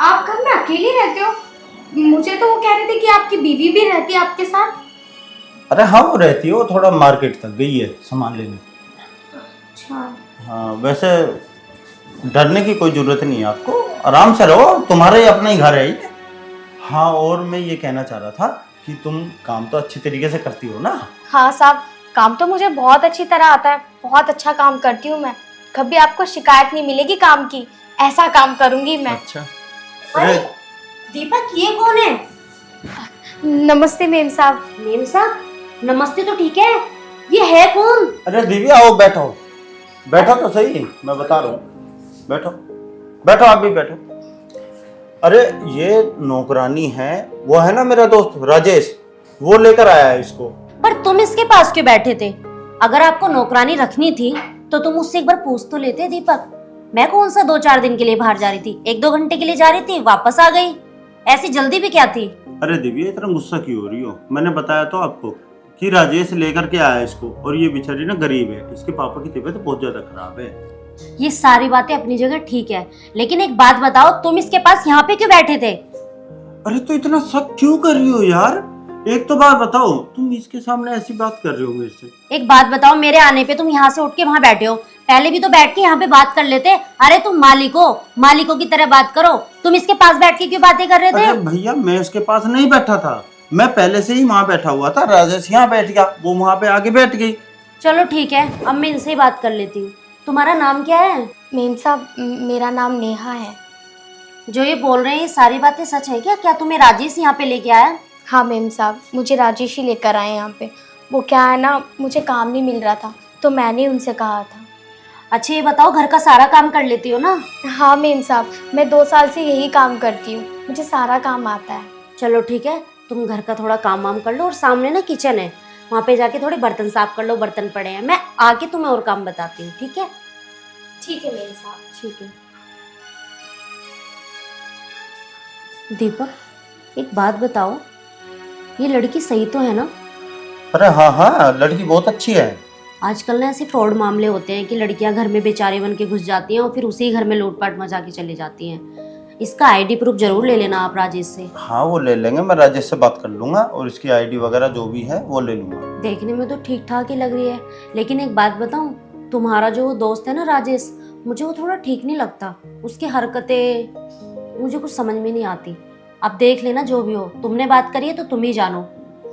आप घर में अकेले रहते हो? मुझे तो वो कह रहे थे कि आपकी बीवी भी रहती है आपके साथ। अरे हाँ वो रहती है, वो थोड़ा मार्केट तक गई है सामान लेने। अच्छा। हाँ वैसे डरने की कोई जरूरत नहीं है आपको, आराम से रहो, तुम्हारा ही अपना ही घर है ये। हाँ और मैं ये कहना चाह रहा था कि तुम काम तो अच्छी तरीके से करती हो ना? हाँ साहब, काम तो मुझे बहुत अच्छी तरह आता है, बहुत अच्छा काम करती हूँ मैं। कभी आपको शिकायत नहीं मिलेगी काम की, ऐसा काम करूंगी मैं। अच्छा। अरे दीपक ये कौन है? नमस्ते मेम साहब। मेम साहब नमस्ते तो ठीक है, ये है कौन? अरे दीदी आओ बैठो, बैठो तो सही, मैं बता रहा हूँ, बैठो बैठो, आप भी बैठो। अरे ये नौकरानी है, वो है ना मेरा दोस्त राजेश, वो लेकर आया है इसको। पर तुम इसके पास क्यों बैठे थे? अगर आपको नौकरानी रखनी थी तो तुम मुझसे एक बार पूछ तो लेते दीपक। मैं कौन सा 2-4 दिन के लिए बाहर जा रही थी, 1-2 घंटे के लिए जा रही थी, वापस आ गई। ऐसी जल्दी भी क्या थी? अरे दिव्या इतना गुस्सा क्यों हो रही हो? मैंने बताया तो आपको कि राजेश लेकर के आया इसको, और ये बेचारी ना गरीब है, इसके पापा की तबीयत बहुत ज्यादा खराब है। ये सारी बातें अपनी जगह ठीक है, लेकिन एक बात बताओ, तुम इसके पास यहाँ पे क्यों बैठे थे? अरे तो इतना शक क्यों कर रही हो यार? एक तो बात बताओ, तुम इसके सामने ऐसी बात कर रहे हो मेरे से? एक बात बताओ, मेरे आने पे तुम यहाँ से उठ के वहाँ बैठे हो, पहले भी तो बैठ के यहाँ पे बात कर लेते। अरे तुम मालिक हो, मालिकों की तरह बात करो। तुम इसके पास बैठ के क्यों बातें कर रहे थे? अरे भैया मैं उसके पास नहीं बैठा था, मैं पहले से ही वहाँ बैठा हुआ था, राजेश यहाँ बैठ गया, वो वहाँ पे आके बैठ गई। चलो ठीक है, अब मैं इनसे ही बात कर लेती हूँ। तुम्हारा नाम क्या है? मेम साहब मेरा नाम नेहा है। जो ये बोल रहे हैं ये सारी बातें सच है क्या? क्या तुम्हें राजेश यहाँ पे लेके आया? हाँ मेम साहब, मुझे राजेश ही लेकर आए यहाँ पे। वो क्या है ना, मुझे काम नहीं मिल रहा था तो मैंने उनसे कहा था। अच्छा ये बताओ, घर का सारा काम कर लेती हो ना? हाँ मेम साहब, मैं 2 साल से यही काम करती हूँ, मुझे सारा काम आता है। चलो ठीक है, तुम घर का थोड़ा काम वाम कर लो, और सामने ना किचन है, वहाँ पे जाके थोड़े बर्तन साफ कर लो, बर्तन पड़े हैं। मैं आके तुम्हें और काम बताती हूँ, ठीक है? ठीक है मेम साहब। ठीक है। दीपक एक बात बताओ, ये लड़की सही तो है ना? अरे हाँ हाँ लड़की बहुत अच्छी है। आजकल ना ऐसे फ्रॉड मामले होते हैं कि लड़कियां घर में बेचारे बन के घुस जाती हैं और फिर उसी घर में लूटपाट मचा के चली जाती हैं। इसका आईडी प्रूफ जरूर ले लेना आप राजेश से। हाँ वो ले लेंगे, मैं राजेश से बात कर लूंगा और इसकी आईडी वगैरह जो भी है वो ले लूंगा। देखने में तो ठीक ठाक ही लग रही है, लेकिन एक बात बताऊं, तुम्हारा जो दोस्त है ना राजेश, मुझे वो थोड़ा ठीक नहीं लगता। उसकी हरकतें मुझे कुछ समझ में नहीं आती। अब देख लेना जो भी हो, तुमने बात करी है तो तुम ही जानो।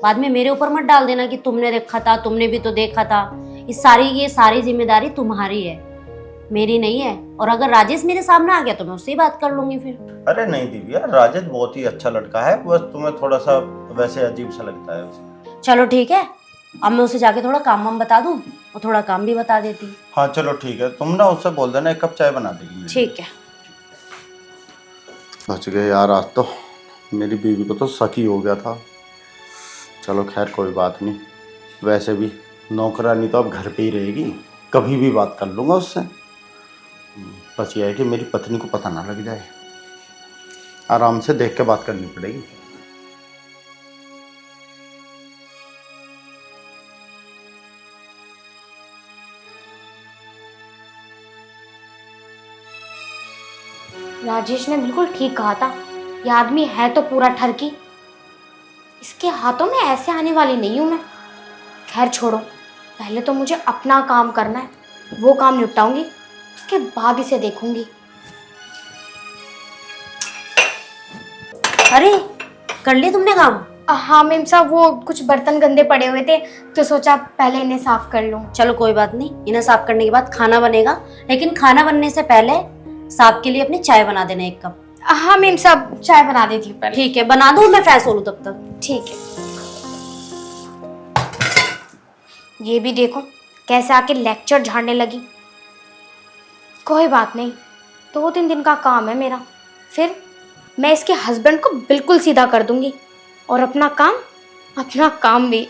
बाद में मेरे ऊपर मत डाल देना कि तुमने देखा था, तुमने भी तो देखा था। ये सारी जिम्मेदारी तुम्हारी है, मेरी नहीं है। और अगर राजेश मेरे सामने आ गया तो मैं उससे ही बात कर लूंगी फिर। अरे नहीं दिव्या, राजेश बहुत ही अच्छा लड़का है, बस तुम्हें थोड़ा सा वैसे अजीब सा लगता है उसे। चलो ठीक है, अब मैं उसे जाके थोड़ा काम वाम बता दूं और थोड़ा काम भी बता देती हूँ। हाँ चलो ठीक है, तुम ना उससे बोल देना 1 कप चाय बना देगी मेरे लिए। ठीक है। बच गए यार, आज तो मेरी बीवी को तो शक ही हो गया था। चलो खैर कोई बात नहीं, वैसे भी नौकरानी तो अब घर पे ही रहेगी, कभी भी बात कर लूँगा उससे। बस ये है कि मेरी पत्नी को पता ना लग जाए, आराम से देख के बात करनी पड़ेगी। राजेश ने बिल्कुल ठीक कहा था, ये आदमी है तो पूरा ठरकी। इसके हाथों में ऐसे आने वाली नहीं हूं मैं। खैर छोड़ो, पहले तो मुझे अपना काम करना है, वो काम निपटाऊंगी, उसके बाद इसे देखूंगी। अरे कर लिया तुमने काम? हाँ मेम साहब, वो कुछ बर्तन गंदे पड़े हुए थे तो सोचा पहले इन्हें साफ कर लूं। चलो कोई बात नहीं, इन्हें साफ करने के बाद खाना बनेगा, लेकिन खाना बनने से पहले साहब के लिए अपनी चाय बना देना 1 कप। हाँ मेम साहब, चाय बना देती हूँ पहले। ठीक है, बना दो, मैं फ्रेश हो लूं तब तक। ठीक है। ये भी देखो कैसे आके लेक्चर झाड़ने लगी। कोई बात नहीं, 2-3 दिन का काम है मेरा, फिर मैं इसके हस्बैंड को बिल्कुल सीधा कर दूंगी और अपना काम भी।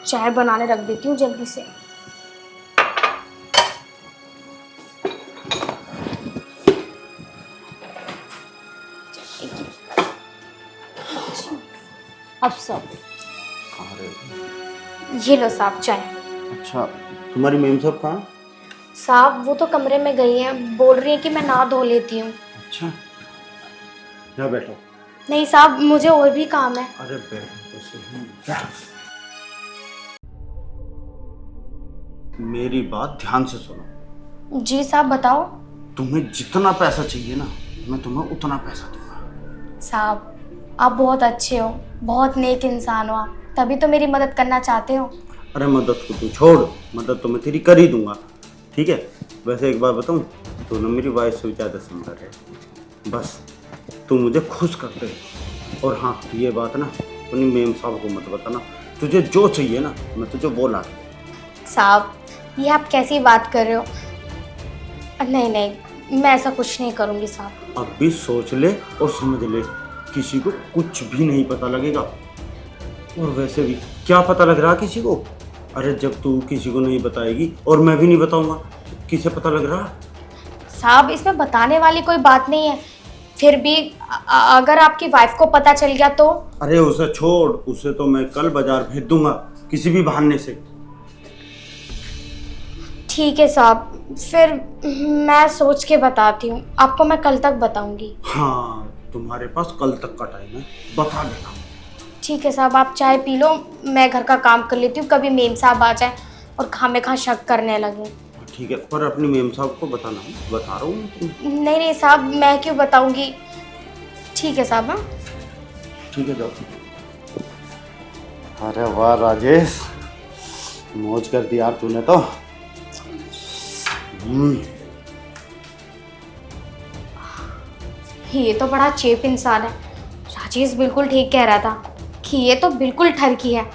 चाय बनाने रख देती हूँ जल्दी से। अब सब ये लो साहब चाय। अच्छा, तुम्हारी मेम साहब कहाँ? साहब वो तो कमरे में गई हैं, बोल रही है कि मैं नहा धो लेती हूँ। अच्छा, यहाँ बैठो। नहीं साहब, मुझे और भी काम है। अरे बैठो तो सही। क्या? मेरी बात ध्यान से सुनो। जी साहब बताओ। तुम्हें जितना पैसा चाहिए ना, मैं तुम्हें उतना पैसा दूंगा। साहब आप बहुत अच्छे हो, बहुत नेक इंसान हो आप, तभी तो मेरी मदद करना चाहते हो। अरे मदद को तू छोड़, मदद तो मैं तेरी कर ही दूंगा, ठीक है। वैसे एक बात बताऊं, तू ना मेरी वाइफ से भी ज़्यादा सुंदर है, बस तू मुझे खुश कर दे। और हाँ, ये बात ना अपनी मेम साहब को मत बताना, तुझे जो चाहिए ना मैं तुझे वो ला दूंगा। साहब ये आप कैसी बात कर रहे हो? नहीं नहीं, मैं ऐसा कुछ नहीं करूँगी साहब। अब भी सोच ले और समझ ले, किसी को कुछ भी नहीं पता लगेगा। और वैसे भी क्या पता लग रहा किसी को? अरे जब तू किसी को नहीं बताएगी और मैं भी नहीं बताऊंगा, किसे पता लग रहा? साहब इसमें बताने वाली कोई बात नहीं है, फिर भी अगर आपकी वाइफ को पता चल गया तो? अरे उसे छोड़, उसे तो मैं कल बाजार भेज दूंगा किसी भी बहाने से। ठीक है साहब, फिर मैं सोच के बताती हूँ आपको, मैं कल तक बताऊंगी। हाँ, तुम्हारे पास कल तक का टाइम है, बता देना। ठीक है साहब, आप चाय पी लो, मैं घर का काम कर लेती हूँ, कभी मेम साहब आ जाए और खामेखा शक करने लगे। ठीक है, पर अपनी मेम साहब को बताना, बता रहा हूँ मैं। नहीं नहीं साहब, मैं क्यों बताऊंगी। ठीक है साहब। हाँ ठीक है, जाओ। अरे वाह राजेश, मौज कर दी यार तूने तो। ये तो बड़ा चेप इंसान है। राजेश बिल्कुल ठीक कह रहा था कि ये तो बिल्कुल ठरकी है।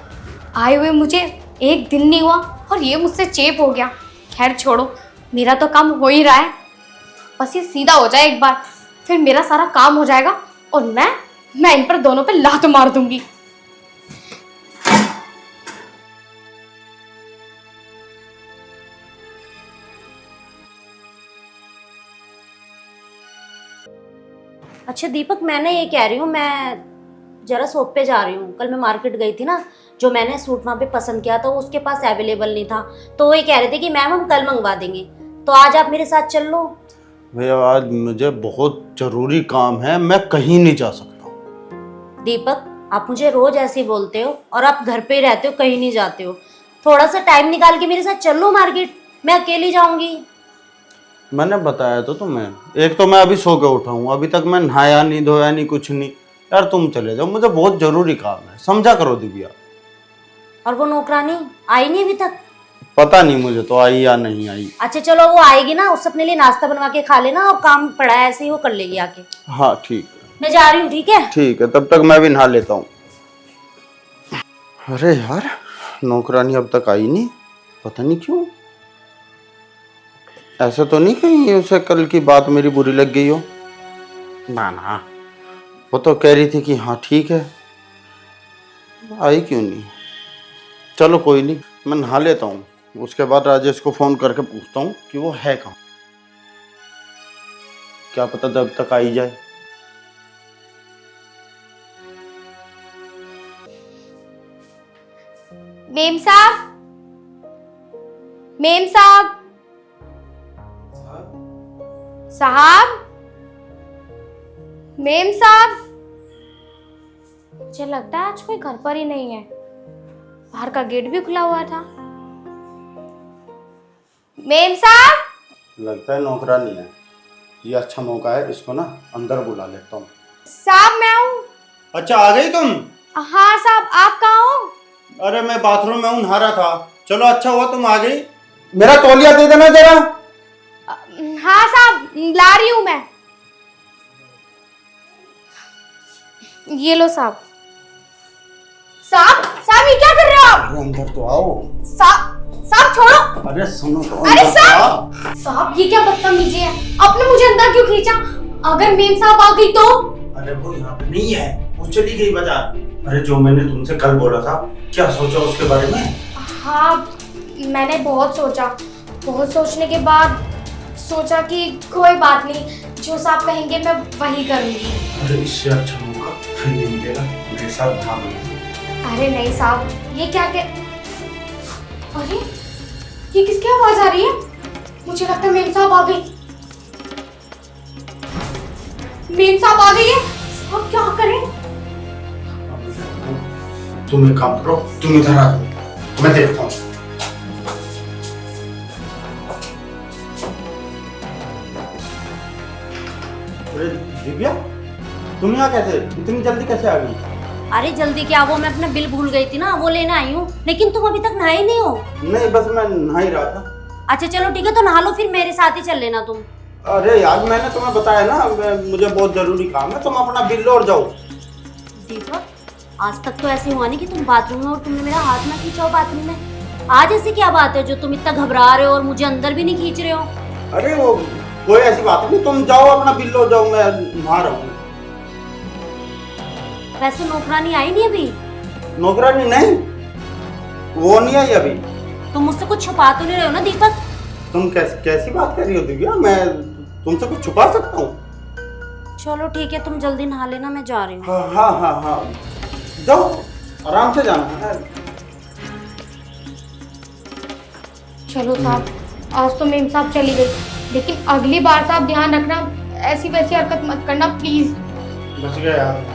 आए हुए मुझे 1 दिन नहीं हुआ और ये मुझसे चेप हो गया। खैर छोड़ो, मेरा तो काम हो ही रहा है, बस ये सीधा हो जाए एक बार, फिर मेरा सारा काम हो जाएगा और मैं इन पर दोनों पे लात मार दूंगी। अच्छा दीपक, मैं ना ये कह रही हूँ, मैं जरा शॉप पे जा रही हूँ। कल मैं मार्केट गई थी ना, जो मैंने सूट वहाँ पे पसंद किया था वो उसके पास अवेलेबल नहीं था, तो वो ये कह रहे थे कि मैम हम कल मंगवा देंगे, तो आज आप मेरे साथ चल लो। भैया आज मुझे बहुत जरूरी काम है, मैं कहीं नहीं जा सकता। दीपक, आप मुझे रोज ऐसे ही बोलते हो और आप घर पे ही रहते हो, कहीं नहीं जाते हो। थोड़ा सा टाइम निकाल के मेरे साथ चल लो मार्केट, मैं अकेली जाऊंगी। मैंने बताया तो तुम्हें, एक तो मैं अभी सो के उठा हूँ, अभी तक मैं नहाया नहीं, धोया नहीं, कुछ नहीं। यार तुम चले जाओ, मुझे बहुत जरूरी काम है, समझा करो दिव्या। और वो नौकरानी आई नहीं अभी तक? पता नहीं मुझे तो आई या नहीं आई। अच्छा चलो, वो आएगी ना, उससे अपने लिए नाश्ता बनवा के खा लेना, और काम पड़ा है ऐसे ही वो कर लेगी आके। हाँ ठीक है। मैं जा रही हूँ, ठीक है? ठीक है, तब तक मैं भी नहा लेता हूँ। अरे यार, नौकरानी अब तक आई नहीं, पता नहीं क्यों। ऐसा तो नहीं कहीं उसे कल की बात मेरी बुरी लग गई हो? ना ना, वो तो कह रही थी कि हाँ ठीक है, आई क्यों नहीं? चलो कोई नहीं, मैं नहा लेता हूँ, उसके बाद राजेश को फोन करके पूछता हूँ कि वो है कहाँ। क्या पता जब तक आई जाए। मेम साहब, मेम साहब, साहब, मेम साहब। मुझे लगता है आज कोई घर पर ही नहीं है, बाहर का गेट भी खुला हुआ था। मेम साहब। लगता है नौकरानी है, ये अच्छा मौका है, इसको ना अंदर बुला लेता हूँ। साहब मैं हूँ। अच्छा आ गई तुम? हाँ साहब, आप कहाँ हो? अरे मैं बाथरूम में हूँ, नहा रहा था। चलो अच्छा हुआ तुम आ गई। मेरा तौलिया दे देना जरा। हाँ साहब, ला रही हूँ मैं। ये लो साहब। साहब, साहब ये क्या कर रहे हो आप? अरे अंदर तो आओ। साहब, साहब छोड़ो। अरे सुनो तो, अरे अंदर तो साहब! आओ। साहब ये क्या बदतमीजी है, आपने मुझे अंदर क्यों खींचा? अगर मेम साहब आ गई तो? अरे वो यहाँ पे नहीं है, वो चली गई बाजार। अरे जो मैंने तुमसे कल बोला था, क्या सोचा उसके बारे में? हाँ, मैंने बहुत सोचा, बहुत सोचने के बाद सोचा कि कोई बात नहीं, जो साहब कहेंगे मैं वही करूँगी। अरे इससे अच्छा मौका फिर नहीं मिलेगा, मेरे साथ भाग लो। अरे नहीं साहब, ये क्या अरे ये किसकी आवाज आ रही है? मुझे लगता है मेम साहब आ गई। मेम साहब आ गई है, अब क्या करें? तुम एक काम करो, तुम इधर आ जाओ, मैं देखता हूँ। अरे दिव्या, तुम यहाँ कैसे, इतनी जल्दी कैसे आ गई? अरे जल्दी क्या, वो मैं अपना बिल भूल गई थी ना, वो लेने आई हूँ। लेकिन तुम अभी तक नहाए नहीं हो? नहीं बस मैं नहा ही रहा था। अच्छा चलो ठीक है, तो नहा लो, फिर मेरे साथ ही चल लेना तुम। अरे यार मैंने तुम्हें बताया ना, मुझे बहुत जरूरी काम है, तुम अपना बिल लो और जाओ। दीपक, आज तक तो ऐसे हुआ नहीं कि तुम बाथरूम में और तुमने मेरा हाथ ना खींचा हो बाथरूम में। आज ऐसी क्या बात है जो तुम इतना घबरा रहे हो और मुझे अंदर भी नहीं खींच रहे हो? अरे वो कोई ऐसी बात नहीं, तुम जाओ अपना बिल लो, जाओ, मैं नहा रहा हूँ। वैसे नौकरानी आई नहीं अभी? नौकरानी नहीं, वो नहीं आई अभी। तुम मुझसे कुछ छुपा तो नहीं रहे हो ना दीपक? तुम कैसी बात कर रही हो दिव्या, मैं तुमसे कुछ छुपा सकता हूँ? चलो ठीक है, तुम जल्दी नहा लेना, मैं जा रही हूँ। हाँ हाँ हाँ हाँ, जाओ आराम से जाना है। चलो साहब, आज तो मेम साहब चली गई, लेकिन अगली बार साहब ध्यान रखना, ऐसी वैसी हरकत मत करना प्लीज। बच गया यार।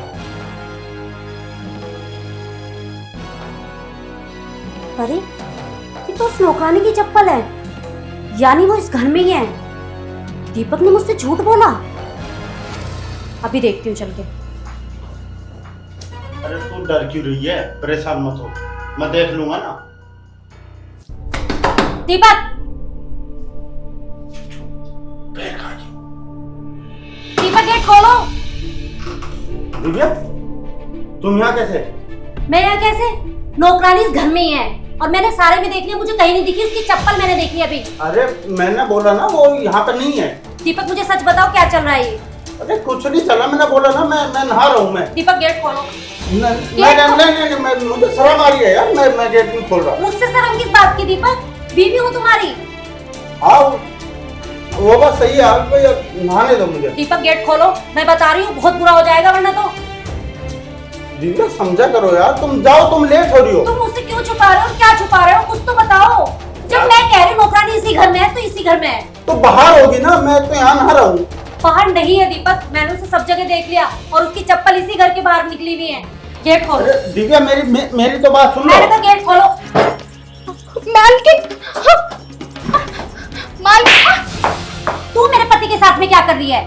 अरे ये तो उस नौकरानी की चप्पल है, यानी वो इस घर में ही है। दीपक ने मुझसे झूठ बोला। अभी देखती हूँ चल के। अरे तू डर क्यों रही है, परेशान मत हो, मैं देख लूंगा ना। दीपक, दीपक गेट खोलो। दिव्या तुम यहाँ कैसे? मैं यहाँ कैसे? नौकरानी इस घर में ही है और मैंने सारे में देख लिया, मुझे कहीं नहीं दिखी। उसकी चप्पल मैंने देखी अभी। अरे मैंने बोला ना वो यहाँ पे नहीं है। दीपक मुझे सच बताओ, क्या चल रहा है ये? अरे कुछ नहीं चला, मैंने बोला ना, मैं नहा रहा हूँ। मैं दीपक गेट खोलो। नहीं, मुझे शर्म आ रही है यार, मैं गेट नहीं खोल रहा। मुझसे शर्म किस बात की? दीपक बीवी हूँ तुम्हारी। हाँ वो बात सही है आप नहाने दो मुझे। दीपक गेट खोलो, मैं बता रही हूँ बहुत बुरा हो जाएगा वरना तो। दिव्या समझा करो यार, तुम जाओ, तुम लेट हो रही हो। तुम मुझसे क्यों छुपा रहे हो, क्या छुपा रहे हो, कुछ तो बताओ। जब मैं कह रही हूँ नौकरानी इसी घर में है तो इसी घर में है। तो बाहर होगी ना, मैं तो यहाँ नहा रहा हूँ। बाहर नहीं है दीपक, मैंने उसे सब जगह देख लिया और उसकी चप्पल इसी घर के बाहर निकली हुई है। गेट खोलो। अरे दिव्या मेरी तो बात सुन लो। मैंने कहा गेट खोलो। मालकिन, मालकिन, तू मेरे पति के साथ में क्या कर रही है?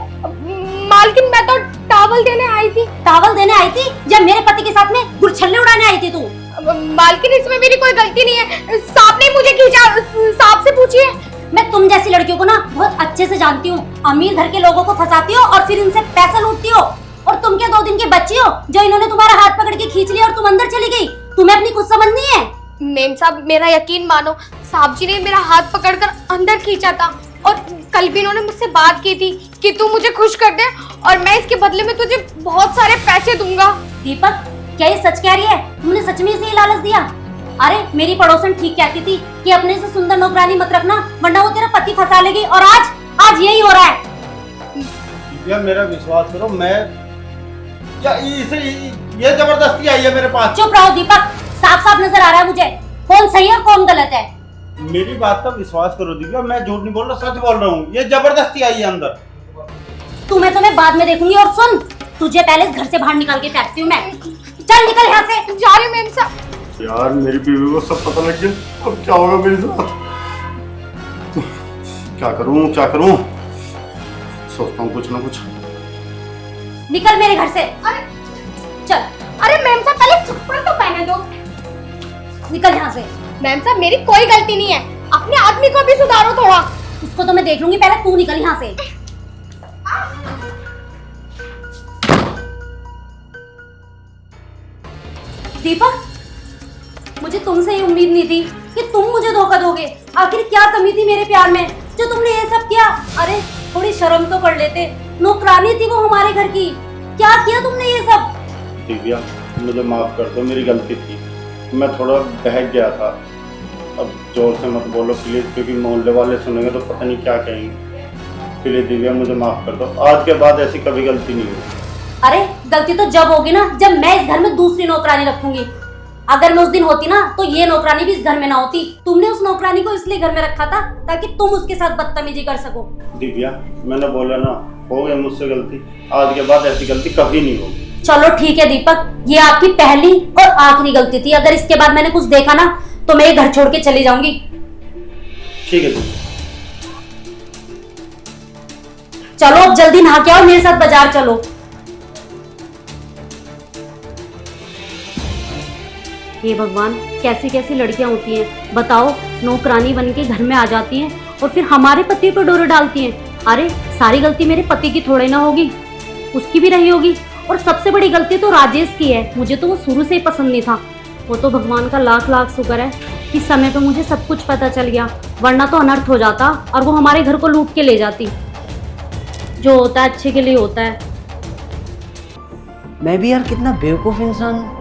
मालकिन मैं तो टावल देने आई थी। टावल देने आई थी या मेरे पति के साथ में गुरछल्ले उड़ाने आई थी तू? मालकिन इसमें मेरी कोई गलती नहीं है, सांप ने मुझे खींचा, सांप से पूछिए। मैं तुम जैसी लड़कियों को ना बहुत अच्छे से जानती हूँ। अमीर घर के लोगों को फंसाती हो और फिर इनसे पैसा लूटती हो। और तुम क्या 2 दिन की बच्ची हो जो इन्होंने तुम्हारा हाथ पकड़ के खींच लिया और तुम अंदर चली गई? तुम्हें अपनी कुछ समझ नहीं है? मेम साहब मेरा यकीन मानो, साहब जी ने मेरा हाथ पकड़कर अंदर खींचा था और कल भी इन्होंने मुझसे बात की थी कि तू मुझे खुश कर दे और मैं इसके बदले में तुझे बहुत सारे पैसे दूंगा। दीपक क्या ये सच कह रही है? तुमने सच में इसे लालच दिया? अरे मेरी पड़ोसन ठीक कहती थी कि अपने से सुंदर नौकरानी मत रखना वरना वो तेरा पति फंसा लेगी, और आज यही हो रहा है। दिव्या मेरा विश्वास करो, मैं ये जबरदस्ती आई है मेरे पास। चुप रहो दीपक, साफ साफ नजर आ रहा है मुझे कौन सही है और कौन गलत है। मेरी बात का विश्वास करो दिव्या, मैं झूठ नहीं बोल रहा, सच बोल रहा हूँ। ये जबरदस्ती आई है अंदर। तुम्हें बाद में देखूंगी। और सुन, तुझे पहले इस घर से बाहर निकाल के फेंकती हूँ मैं। चल निकल यहाँ से। जा रही हूँ मेम साहब। यार मेरी बीवी को सब पता लग गया, अब क्या होगा मेरे साथ? तो क्या करूं? सोचता हूँ कुछ ना कुछ। निकल मेरे घर से। अरे चल अरे मेम साहब पहले चप्पल तो पहने दो। निकल यहाँ से। मैम साहब मेरी कोई गलती नहीं है, अपने आदमी को भी सुधारो थोड़ा। उसको तो मैं देख लूंगी, पहले तू निकल यहाँ से। दीपक मुझे तुमसे ये उम्मीद नहीं थी कि तुम मुझे धोखा दोगे। आखिर क्या कमी थी मेरे प्यार में जो तुमने ये सब किया? अरे थोड़ी शर्म तो कर लेते, नौकरानी थी वो हमारे घर की, क्या किया तुमने ये सब? दिव्या मुझे माफ कर दो, मेरी गलती थी, मैं थोड़ा बहक गया था। अब जोर से मत बोलो प्लीज, क्योंकि मोहल्ले वाले सुनेंगे तो पता नहीं क्या कहेंगे। प्लीज दिव्या मुझे माफ कर दो, आज के बाद ऐसी कभी गलती नहीं हुई। अरे गलती तो जब होगी ना जब मैं इस घर में दूसरी नौकरानी रखूंगी। अगर मैं उस दिन होती ना तो ये नौकरानी भी इस घर में ना होती। तुमने उस नौकरानी को इसलिए घर में रखा था ताकि तुम उसके साथ बदतमीजी कर सको। दिव्या मैंने बोला ना, हो गई मुझसे गलती, आज के बाद ऐसी गलती कभी नहीं होगी। चलो ठीक है दीपक, ये आपकी पहली और आखिरी गलती थी। अगर इसके बाद मैंने कुछ देखा ना तो मैं ये घर छोड़ के चली जाऊंगी। ठीक है दिव्या। चलो अब जल्दी नहा के आओ, मेरे साथ बाजार चलो। हे भगवान, कैसी कैसी लड़कियां होती हैं बताओ, नौकरानी बन के घर में आ जाती हैं और फिर हमारे पति को डोरे डालती हैं। अरे सारी गलती मेरे पति की थोड़ी ना होगी, उसकी भी रही होगी। और सबसे बड़ी गलती तो राजेश की है, मुझे तो वो शुरू से ही पसंद नहीं था। वो तो भगवान का लाख लाख शुक्र है कि समय पे मुझे सब कुछ पता चल गया, वरना तो अनर्थ हो जाता और वो हमारे घर को लूट के ले जाती। जो होता है अच्छे के लिए होता है। मैं भी यार कितना बेवकूफ़ इंसान हूँ।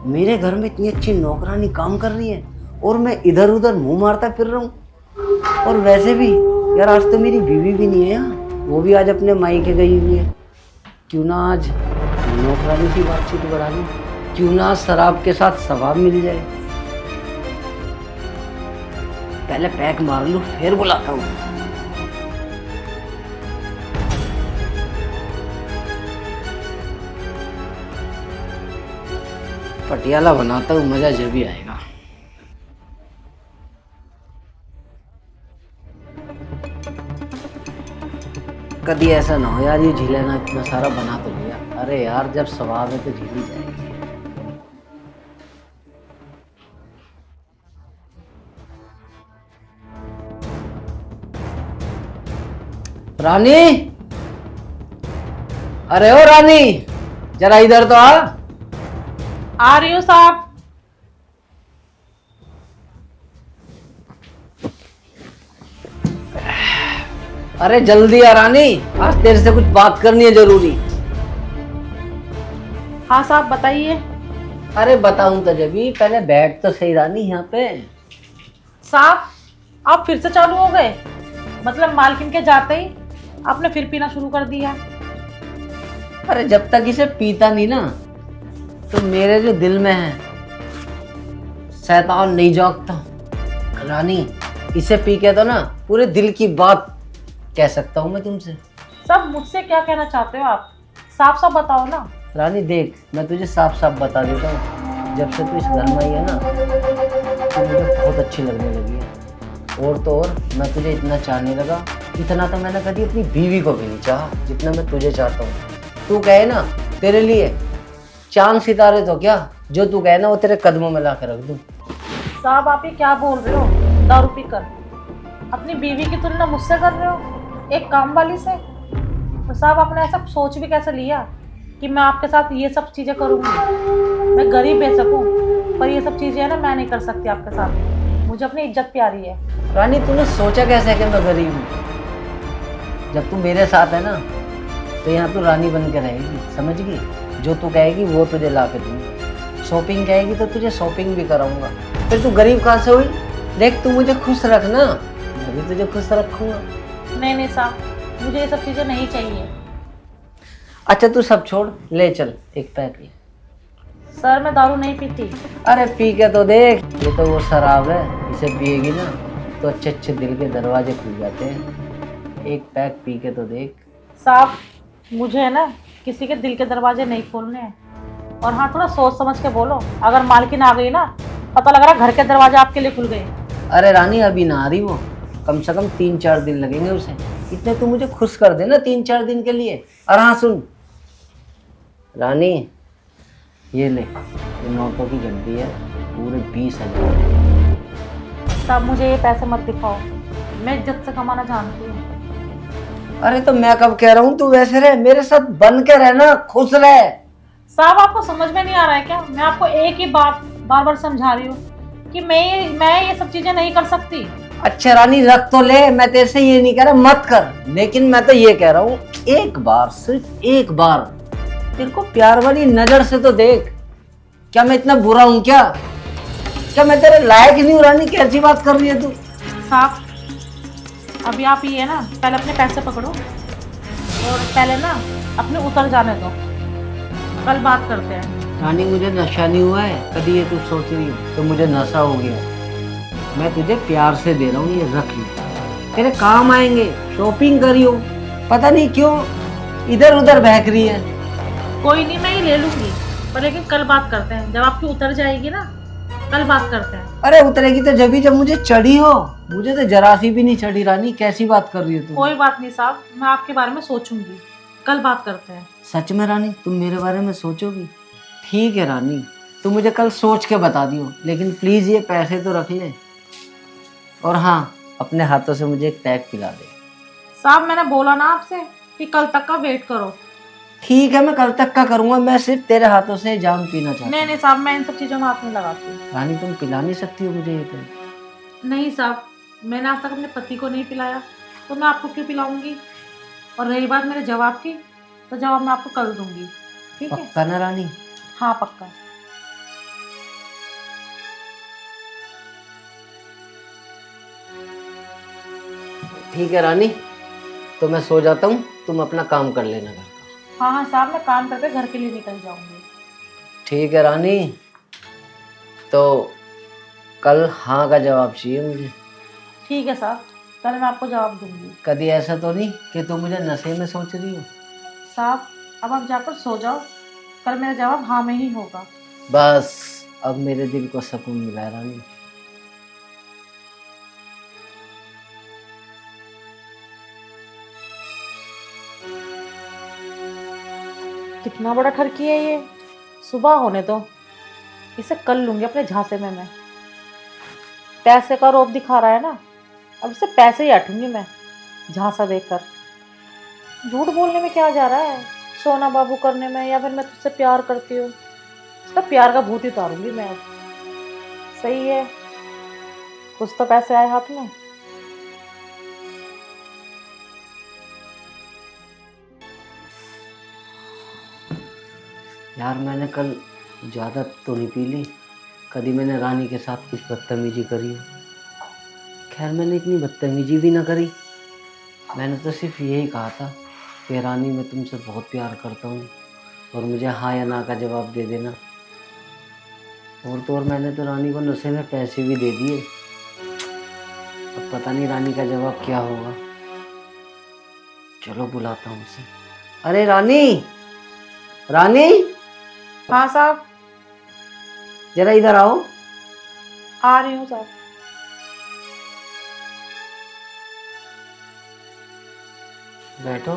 मेरे घर में इतनी अच्छी नौकरानी काम कर रही है और मैं इधर उधर मुंह मारता फिर रहा हूँ। और वैसे भी यार आज तो मेरी बीवी भी नहीं है यार, वो भी आज अपने मायके गई हुई है। क्यों ना आज नौकरानी की बातचीत बढ़ा लूँ, क्यों ना आज शराब के साथ सवाब मिल जाए। पहले पैक मार लूँ फिर बुलाता हूँ। पटियाला बनाता हूँ, मजा जब भी आएगा। कभी ऐसा ना हो यार ये झीले ना इतना सारा बना तो लिया। अरे यार जब स्वभाव है तो झीली जाएगी। रानी, अरे ओ रानी जरा इधर तो आ रही हूँ साहब। अरे जल्दी आ रानी, आज तेरे से कुछ बात करनी है जरूरी। हाँ साहब बताइए। अरे बताऊं तो जब पहले बैठ तो सही रानी यहाँ पे। साहब आप फिर से चालू हो गए? मतलब मालकिन के जाते ही आपने फिर पीना शुरू कर दिया? अरे जब तक इसे पीता नहीं ना, तो मेरे जो दिल में है शैतान नहीं जागता। रानी, इसे पी के तो ना पूरे दिल की बात कह सकता हूँ मैं तुमसे। सब मुझसे क्या कहना चाहते हो आप? साफ साफ बताओ ना। रानी देख, मैं तुझे साफ साफ बता देता हूँ, जब से तू इस घर में आई है ना, तो मुझे बहुत अच्छी लगने लगी है। और तो और मैं तुझे इतना चाहने लगा, इतना तो मैंने कभी अपनी बीवी को भी नहीं चाहा जितना मैं तुझे चाहता हूँ। तू कहे ना, तेरे लिए चांद सितारे तो क्या, जो तू कहे ना वो तेरे कदमों में ला के रख दूँ। साहब आप ये क्या बोल रहे हो? दारू पी कर अपनी बीवी की तुलना मुझसे कर रहे हो, एक काम वाली से? तो साहब आपने ऐसा सोच भी कैसे लिया कि मैं आपके साथ ये सब चीज़ें करूँगी? मैं गरीब बेशक हूँ, पर ये सब चीज़ें है ना मैं नहीं कर सकती आपके साथ। मुझे अपनी इज्जत प्यारी है। रानी, तूने सोचा कैसे कि मैं गरीब हूँ? जब तू मेरे साथ है ना, तो यहाँ तू रानी बन के रहेगी, समझ गई? जो तू कहेगी वो तुझे ला के दूँगी। शॉपिंग कहेगी तो तुझे शॉपिंग भी कराऊंगा। फिर तू गरीब कहाँ से हुई? देख, तू मुझे खुश रखना, मैं भी तुझे खुश रखूँगा। नहीं नहीं साहब, मुझे ये सब चीज़ें नहीं चाहिए। अच्छा तू सब छोड़, ले चल एक पैक ले। सर मैं दारू नहीं पीती। अरे पी के तो देख, ये तो वो शराब है, इसे पिएगी ना तो अच्छे अच्छे दिल के दरवाजे खुल जाते हैं। एक पैक पी के तो देख। साहब मुझे है ना किसी के दिल के दरवाजे नहीं खोलने हैं। और हाँ, थोड़ा सोच समझ के बोलो, अगर मालकिन आ गई ना, पता लग रहा घर के दरवाजे आपके लिए खुल गए। अरे रानी, अभी ना आ रही वो, कम से कम 3-4 दिन लगेंगे उसे। इतने तू मुझे खुश कर देना 3-4 दिन के लिए। और हाँ सुन रानी, ये ले, ये नोटों की गड्डी है, पूरे 20,000। साहब मुझे ये पैसे मत दिखाओ, मैं इज्जत से कमाना जानती हूँ। अरे तो मैं कब कह रहा हूँ तू वैसे रह, मेरे साथ बन के रहना, खुश रह। साहब आपको समझ में नहीं आ रहा है क्या? मैं आपको एक ही बात बार बार समझा रही हूँ कि मैं ये सब चीजें नहीं कर सकती। अच्छा रानी, रख तो ले, मैं तेरे से ये नहीं कह रहा मत कर, लेकिन मैं तो ये कह रहा हूँ एक बार, सिर्फ एक बार तेरे को प्यार वाली नजर से तो देख। क्या मैं इतना बुरा हूँ क्या? क्या मैं तेरे लायक नहीं हूँ? रानी कैसी बात कर रही है तू? साहब अभी आप ये ना पहले अपने पैसे पकड़ो और पहले ना अपने उतर जाने दो, कल बात करते हैं। रानी मुझे नशा नहीं हुआ है, कभी ये तू सोच रही हो तो मुझे नशा हो गया। मैं तुझे प्यार से दे रहा हूँ, ये रख ली, तेरे काम आएंगे। शॉपिंग करियो, पता नहीं क्यों इधर उधर बहक रही है। कोई नहीं, मैं ये ले लूंगी, पर लेकिन कल बात करते हैं, जब आपकी उतर जाएगी ना, कल बात करते हैं। अरे उतरेगी तो जब मुझे चढ़ी हो, मुझे तो जरा सी भी नहीं चढ़ी। रानी कैसी बात कर रही हो तुम? कोई बात नहीं साहब, मैं आपके बारे में सोचूंगी, कल बात करते हैं। सच में रानी, तुम मेरे बारे में सोचोगी? ठीक है रानी, तुम मुझे कल सोच के बता दियो, लेकिन प्लीज ये पैसे तो रख ले। और हाँ, अपने हाथों से मुझे एक पैक पिला दे। साहब मैंने बोला ना आपसे कि कल तक का वेट करो। ठीक है, मैं कल तक का करूंगा, मैं सिर्फ तेरे हाथों से जाम पीना चाहता हूँ। नहीं साहब, मैं इन सब चीजों में हाथ नहीं लगाती। रानी तुम पिला नहीं सकती हो मुझे ये पैक? नहीं साहब, मैंने आज तक अपने पति को नहीं पिलाया, तो मैं आपको क्यों पिलाऊंगी? और रही बात मेरे जवाब की, तो जवाब मैं आपको कल दूंगी, ठीक है? पक्का ना रानी? हाँ पक्का। ठीक है रानी, तो मैं सो जाता हूँ, तुम अपना काम कर लेना घर का। हाँ साहब, मैं काम करके घर के लिए निकल जाऊंगी। ठीक है रानी, तो कल हाँ का जवाब चाहिए मुझे। ठीक है साहब, कल मैं आपको जवाब दूंगी। कभी ऐसा तो नहीं कि तुम मुझे नशे में सोच रही हो? साहब अब आप जाकर सो जाओ, कल मेरा जवाब हाँ में ही होगा। बस अब मेरे दिल को सुकून मिला है रानी। कितना बड़ा ठरकी है ये, सुबह होने दो, इसे कल लूंगी अपने झांसे में मैं। पैसे का रोब दिखा रहा है ना, अब इसे पैसे ही हटूंगी मैं झांसा देकर। झूठ बोलने में क्या जा रहा है, सोना बाबू करने में, या फिर मैं तुझसे प्यार करती हूँ, इसका प्यार का भूत ही उतारूंगी मैं अब। सही है, कुछ तो पैसे आए हाथ में। यार मैंने कल ज़्यादा तो नहीं पी ली, कभी मैंने रानी के साथ कुछ बदतमीजी करी हो। खैर मैंने इतनी बदतमीजी भी ना करी, मैंने तो सिर्फ यही कहा था कि रानी मैं तुमसे बहुत प्यार करता हूँ और मुझे हाँ या ना का जवाब दे देना। और तो और मैंने तो रानी को नशे में पैसे भी दे दिए। अब पता नहीं रानी का जवाब क्या होगा। चलो बुलाता हूँ उसे। अरे रानी, रानी हाँ साहब, जरा इधर आओ। आ रही हूँ साहब। बैठो।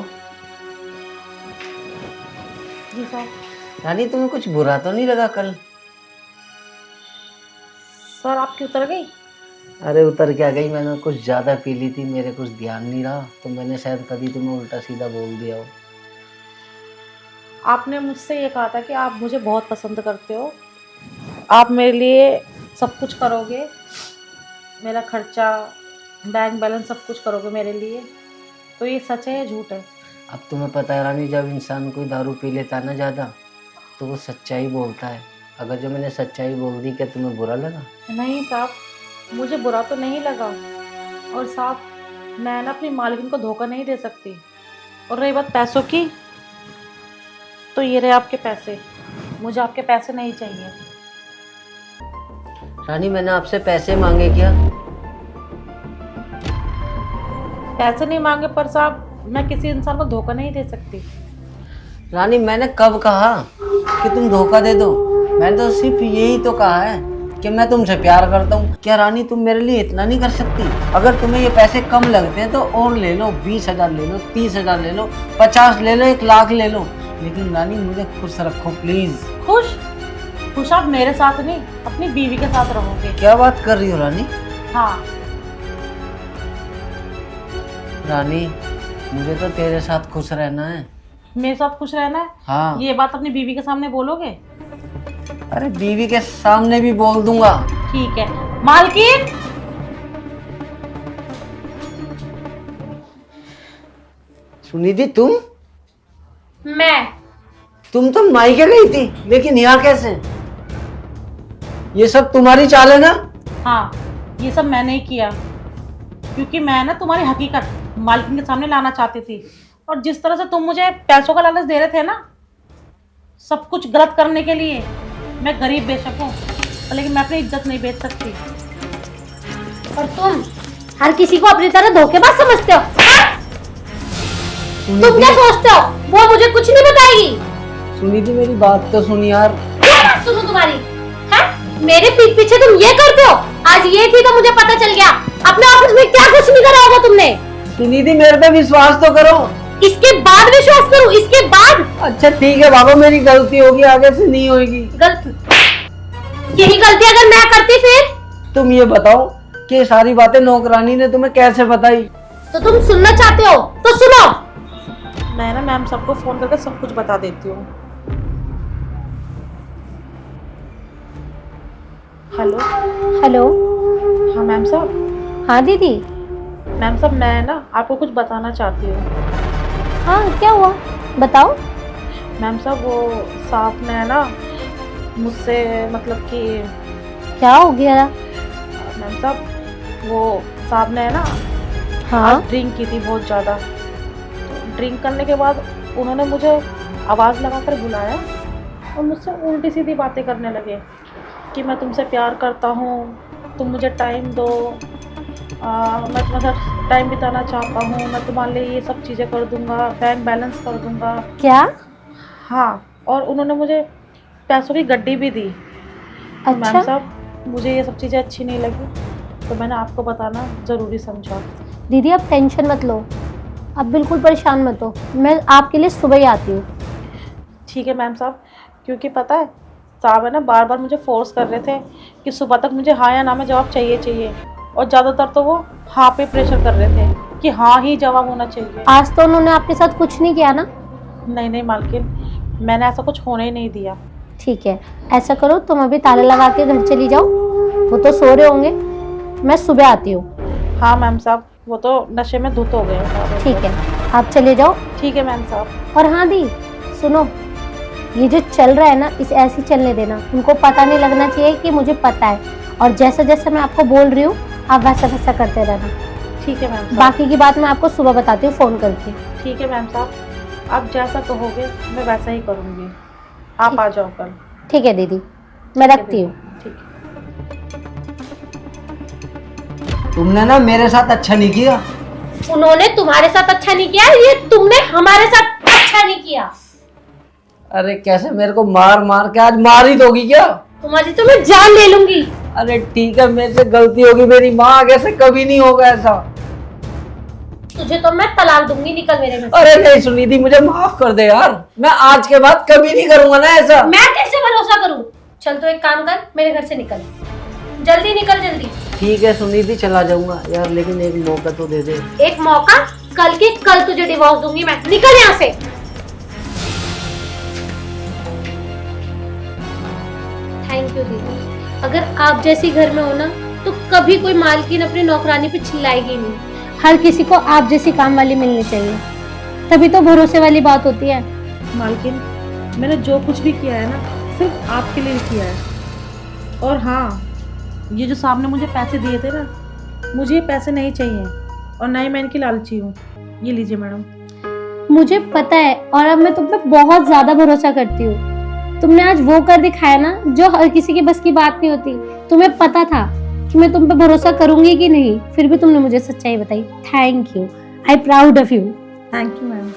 जी साहब। रानी तुम्हें कुछ बुरा तो नहीं लगा कल? सर आपकी उतर गई? अरे उतर क्या गई, मैंने कुछ ज़्यादा पी ली थी, मेरे कुछ ध्यान नहीं रहा तो मैंने शायद कभी तुम्हें उल्टा सीधा बोल दिया हो। आपने मुझसे ये कहा था कि आप मुझे बहुत पसंद करते हो, आप मेरे लिए सब कुछ करोगे, मेरा खर्चा, बैंक बैलेंस सब कुछ करोगे मेरे लिए, तो ये सच है या झूठ है? अब तुम्हें पता है रानी, जब इंसान कोई दारू पी लेता है ना ज़्यादा तो वो सच्चाई बोलता है। अगर जो मैंने सच्चाई बोल दी, क्या तुम्हें बुरा लगा? नहीं साहब, मुझे बुरा तो नहीं लगा। और साहब, मैं ना अपनी मालकिन को धोखा नहीं दे सकती। और रही बात पैसों की, तो ये रहे आपके पैसे, मुझे आपके पैसे नहीं चाहिए। रानी मैंने आपसे पैसे मांगे क्या? पैसे नहीं मांगे, पर साहब मैं किसी इंसान को धोखा नहीं दे सकती। रानी मैंने कब कहा कि तुम धोखा दे दो? मैंने तो सिर्फ यही तो कहा है कि मैं तुमसे प्यार करता हूँ। क्या रानी तुम मेरे लिए इतना नहीं कर सकती? अगर तुम्हें ये पैसे कम लगते हैं तो और ले लो, 20,000 ले लो, 30,000 ले लो, 50 ले लो, 1 लाख ले लो, लेकिन रानी मुझे खुश रखो प्लीज। खुश? खुश आप मेरे साथ नहीं, अपनी बीवी के साथ रहोगे। क्या बात कर रही हो रानी? हाँ। रानी मुझे तो तेरे साथ खुश रहना है। मेरे साथ खुश रहना है? हाँ। ये बात अपनी बीवी के सामने बोलोगे? अरे बीवी के सामने भी बोल दूंगा। ठीक है। मालकिन, सुनिधि तुम मैं तो मायके गई थी, लेकिन यहाँ कैसे? ये सब तुम्हारी चाल है ना? हाँ, ये सब मैंने ही किया, क्योंकि मैं ना तुम्हारी हकीकत मालकिन के सामने लाना चाहती थी। और जिस तरह से तुम मुझे पैसों का लालच दे रहे थे ना, सब कुछ गलत करने के लिए, मैं गरीब बेशक हूँ, लेकिन मैं अपनी इज्जत नहीं बेच सकती। और तुम हर किसी को अपनी तरह धोखेबाज समझते हो, हाँ? तुम क्या सोचते हो वो मुझे कुछ नहीं बताएगी? सुनिधि मेरी बात तो सुन यार। क्या बात सुनो तुम्हारी? हाँ? मेरे पीठ पीछे तुम ये करते हो? आज ये थी तो मुझे पता चल गया। अपने ऑफिस में क्या कुछ नहीं करा होगा तुमने। सुनिधि मेरे पे विश्वास तो करो। इसके बाद विश्वास करूं? इसके बाद? अच्छा ठीक है बाबा, मेरी गलती होगी, आगे से नहीं होगी। यही गलती अगर मैं करती फिर? तुम ये बताओ कि सारी बातें नौकरानी ने तुम्हें कैसे बताई? तो तुम सुनना चाहते हो तो सुनो। मैं ना मैम सबको फोन करके सब कुछ बता देती हूँ। हेलो। हेलो। हाँ मैम साहब। हाँ दीदी। मैम साहब मैं ना आपको कुछ बताना चाहती हूँ। हाँ क्या हुआ, बताओ। मैम साहब वो साहब ने ना मुझसे, मतलब कि क्या हो गया? मैम साहब वो साहब ने ना हाँ। आज ड्रिंक की थी बहुत ज़्यादा। तो ड्रिंक करने के बाद उन्होंने मुझे आवाज़ लगाकर बुलाया और मुझसे उल्टी सीधी बातें करने लगे कि मैं तुमसे प्यार करता हूँ, तुम मुझे टाइम दो, मैं तुम्हारे साथ टाइम बिताना चाहता हूँ, मैं तुम्हारे लिए ये सब चीज़ें कर दूँगा, बैंक बैलेंस कर दूँगा। क्या? हाँ, और उन्होंने मुझे पैसों की गड्डी भी दी। अच्छा। मैम साहब मुझे ये सब चीज़ें अच्छी नहीं लगी, तो मैंने आपको बताना ज़रूरी समझा। दीदी आप टेंशन मत लो, आप बिल्कुल परेशान मत हो, मैं आपके लिए सुबह ही आती हूँ। ठीक है मैम साहब, क्योंकि पता है साहब है ना बार बार मुझे फोर्स कर रहे थे कि सुबह तक मुझे हाँ या ना में जवाब चाहिए, और ज़्यादातर तो वो हाँ पे प्रेशर कर रहे थे कि हाँ ही जवाब होना चाहिए। आज तो उन्होंने आपके साथ कुछ नहीं किया ना? नहीं मालकिन, मैंने ऐसा कुछ होने ही नहीं दिया। ठीक है, ऐसा करो तुम अभी ताला लगा के घर चली जाओ, वो तो सो रहे होंगे, मैं सुबह आती हूँ। हाँ मैम साहब, वो तो नशे में धुत हो गए हैं। ठीक है, आप चले जाओ। ठीक है मैम साहब। और हाँ दी सुनो, ये जो चल रहा है ना इसे ऐसे ही चलने देना, उनको पता नहीं लगना चाहिए कि मुझे पता है, और जैसा जैसा मैं आपको बोल रही हूँ आप वैसा वैसा करते रहना। ठीक है मैम साहब। बाकी की बात मैं आपको सुबह बताती हूँ फ़ोन करके। ठीक है मैम साहब, आप जैसा कहोगे मैं वैसा ही करूँगी। आप आ जाओ कल। ठीक है दीदी, मैं रखती हूँ। ठीक है। तुमने ना मेरे साथ अच्छा नहीं किया। उन्होंने तुम्हारे साथ अच्छा नहीं किया, ये तुमने हमारे साथ अच्छा नहीं किया। अरे कैसे मेरे को मार मार के आज मार ही दोगी क्या? तुम्हारी तो मैं जान ले लूंगी। अरे ठीक है, मेरे से गलती होगी, मेरी माँ आगे से कभी नहीं होगा ऐसा। तुझे तो मैं तलाक दूंगी, निकल मेरे घर से। अरे नहीं सुनीति, मुझे माफ कर दे यार, मैं आज के बाद कभी नहीं करूंगा ना ऐसा। मैं कैसे भरोसा करूं? चल तो एक काम कर, मेरे घर से निकल, जल्दी निकल जल्दी। ठीक है सुनीति, चला जाऊंगा यार, लेकिन एक मौका तो दे दे। एक मौका? कल के कल तुझे डिवोर्स दूंगी मैं, निकल यहाँ से। थैंक यू दीदी, अगर आप जैसी घर में हो ना तो कभी कोई मालकिन अपनी नौकरानी पे चिल्लाएगी नहीं। हर किसी को आप जैसी काम वाली मिलनी चाहिए, तभी तो भरोसे वाली बात होती है। मालकिन, मैंने जो कुछ भी किया है ना सिर्फ आपके लिए किया है। और हाँ, ये जो साहब ने मुझे पैसे दिए थे ना, मुझे ये पैसे नहीं चाहिए और ना ही मैं इनकी लालची हूँ। ये लीजिए मैडम। मुझे पता है, और अब मैं तुम पे बहुत ज्यादा भरोसा करती हूँ। तुमने आज वो कर दिखाया ना जो हर किसी के बस की बात नहीं होती। तुम्हें पता था कि मैं तुम पे भरोसा करूंगी कि नहीं, फिर भी तुमने मुझे सच्चाई बताई। Thank you, I proud of you. Thank you ma'am.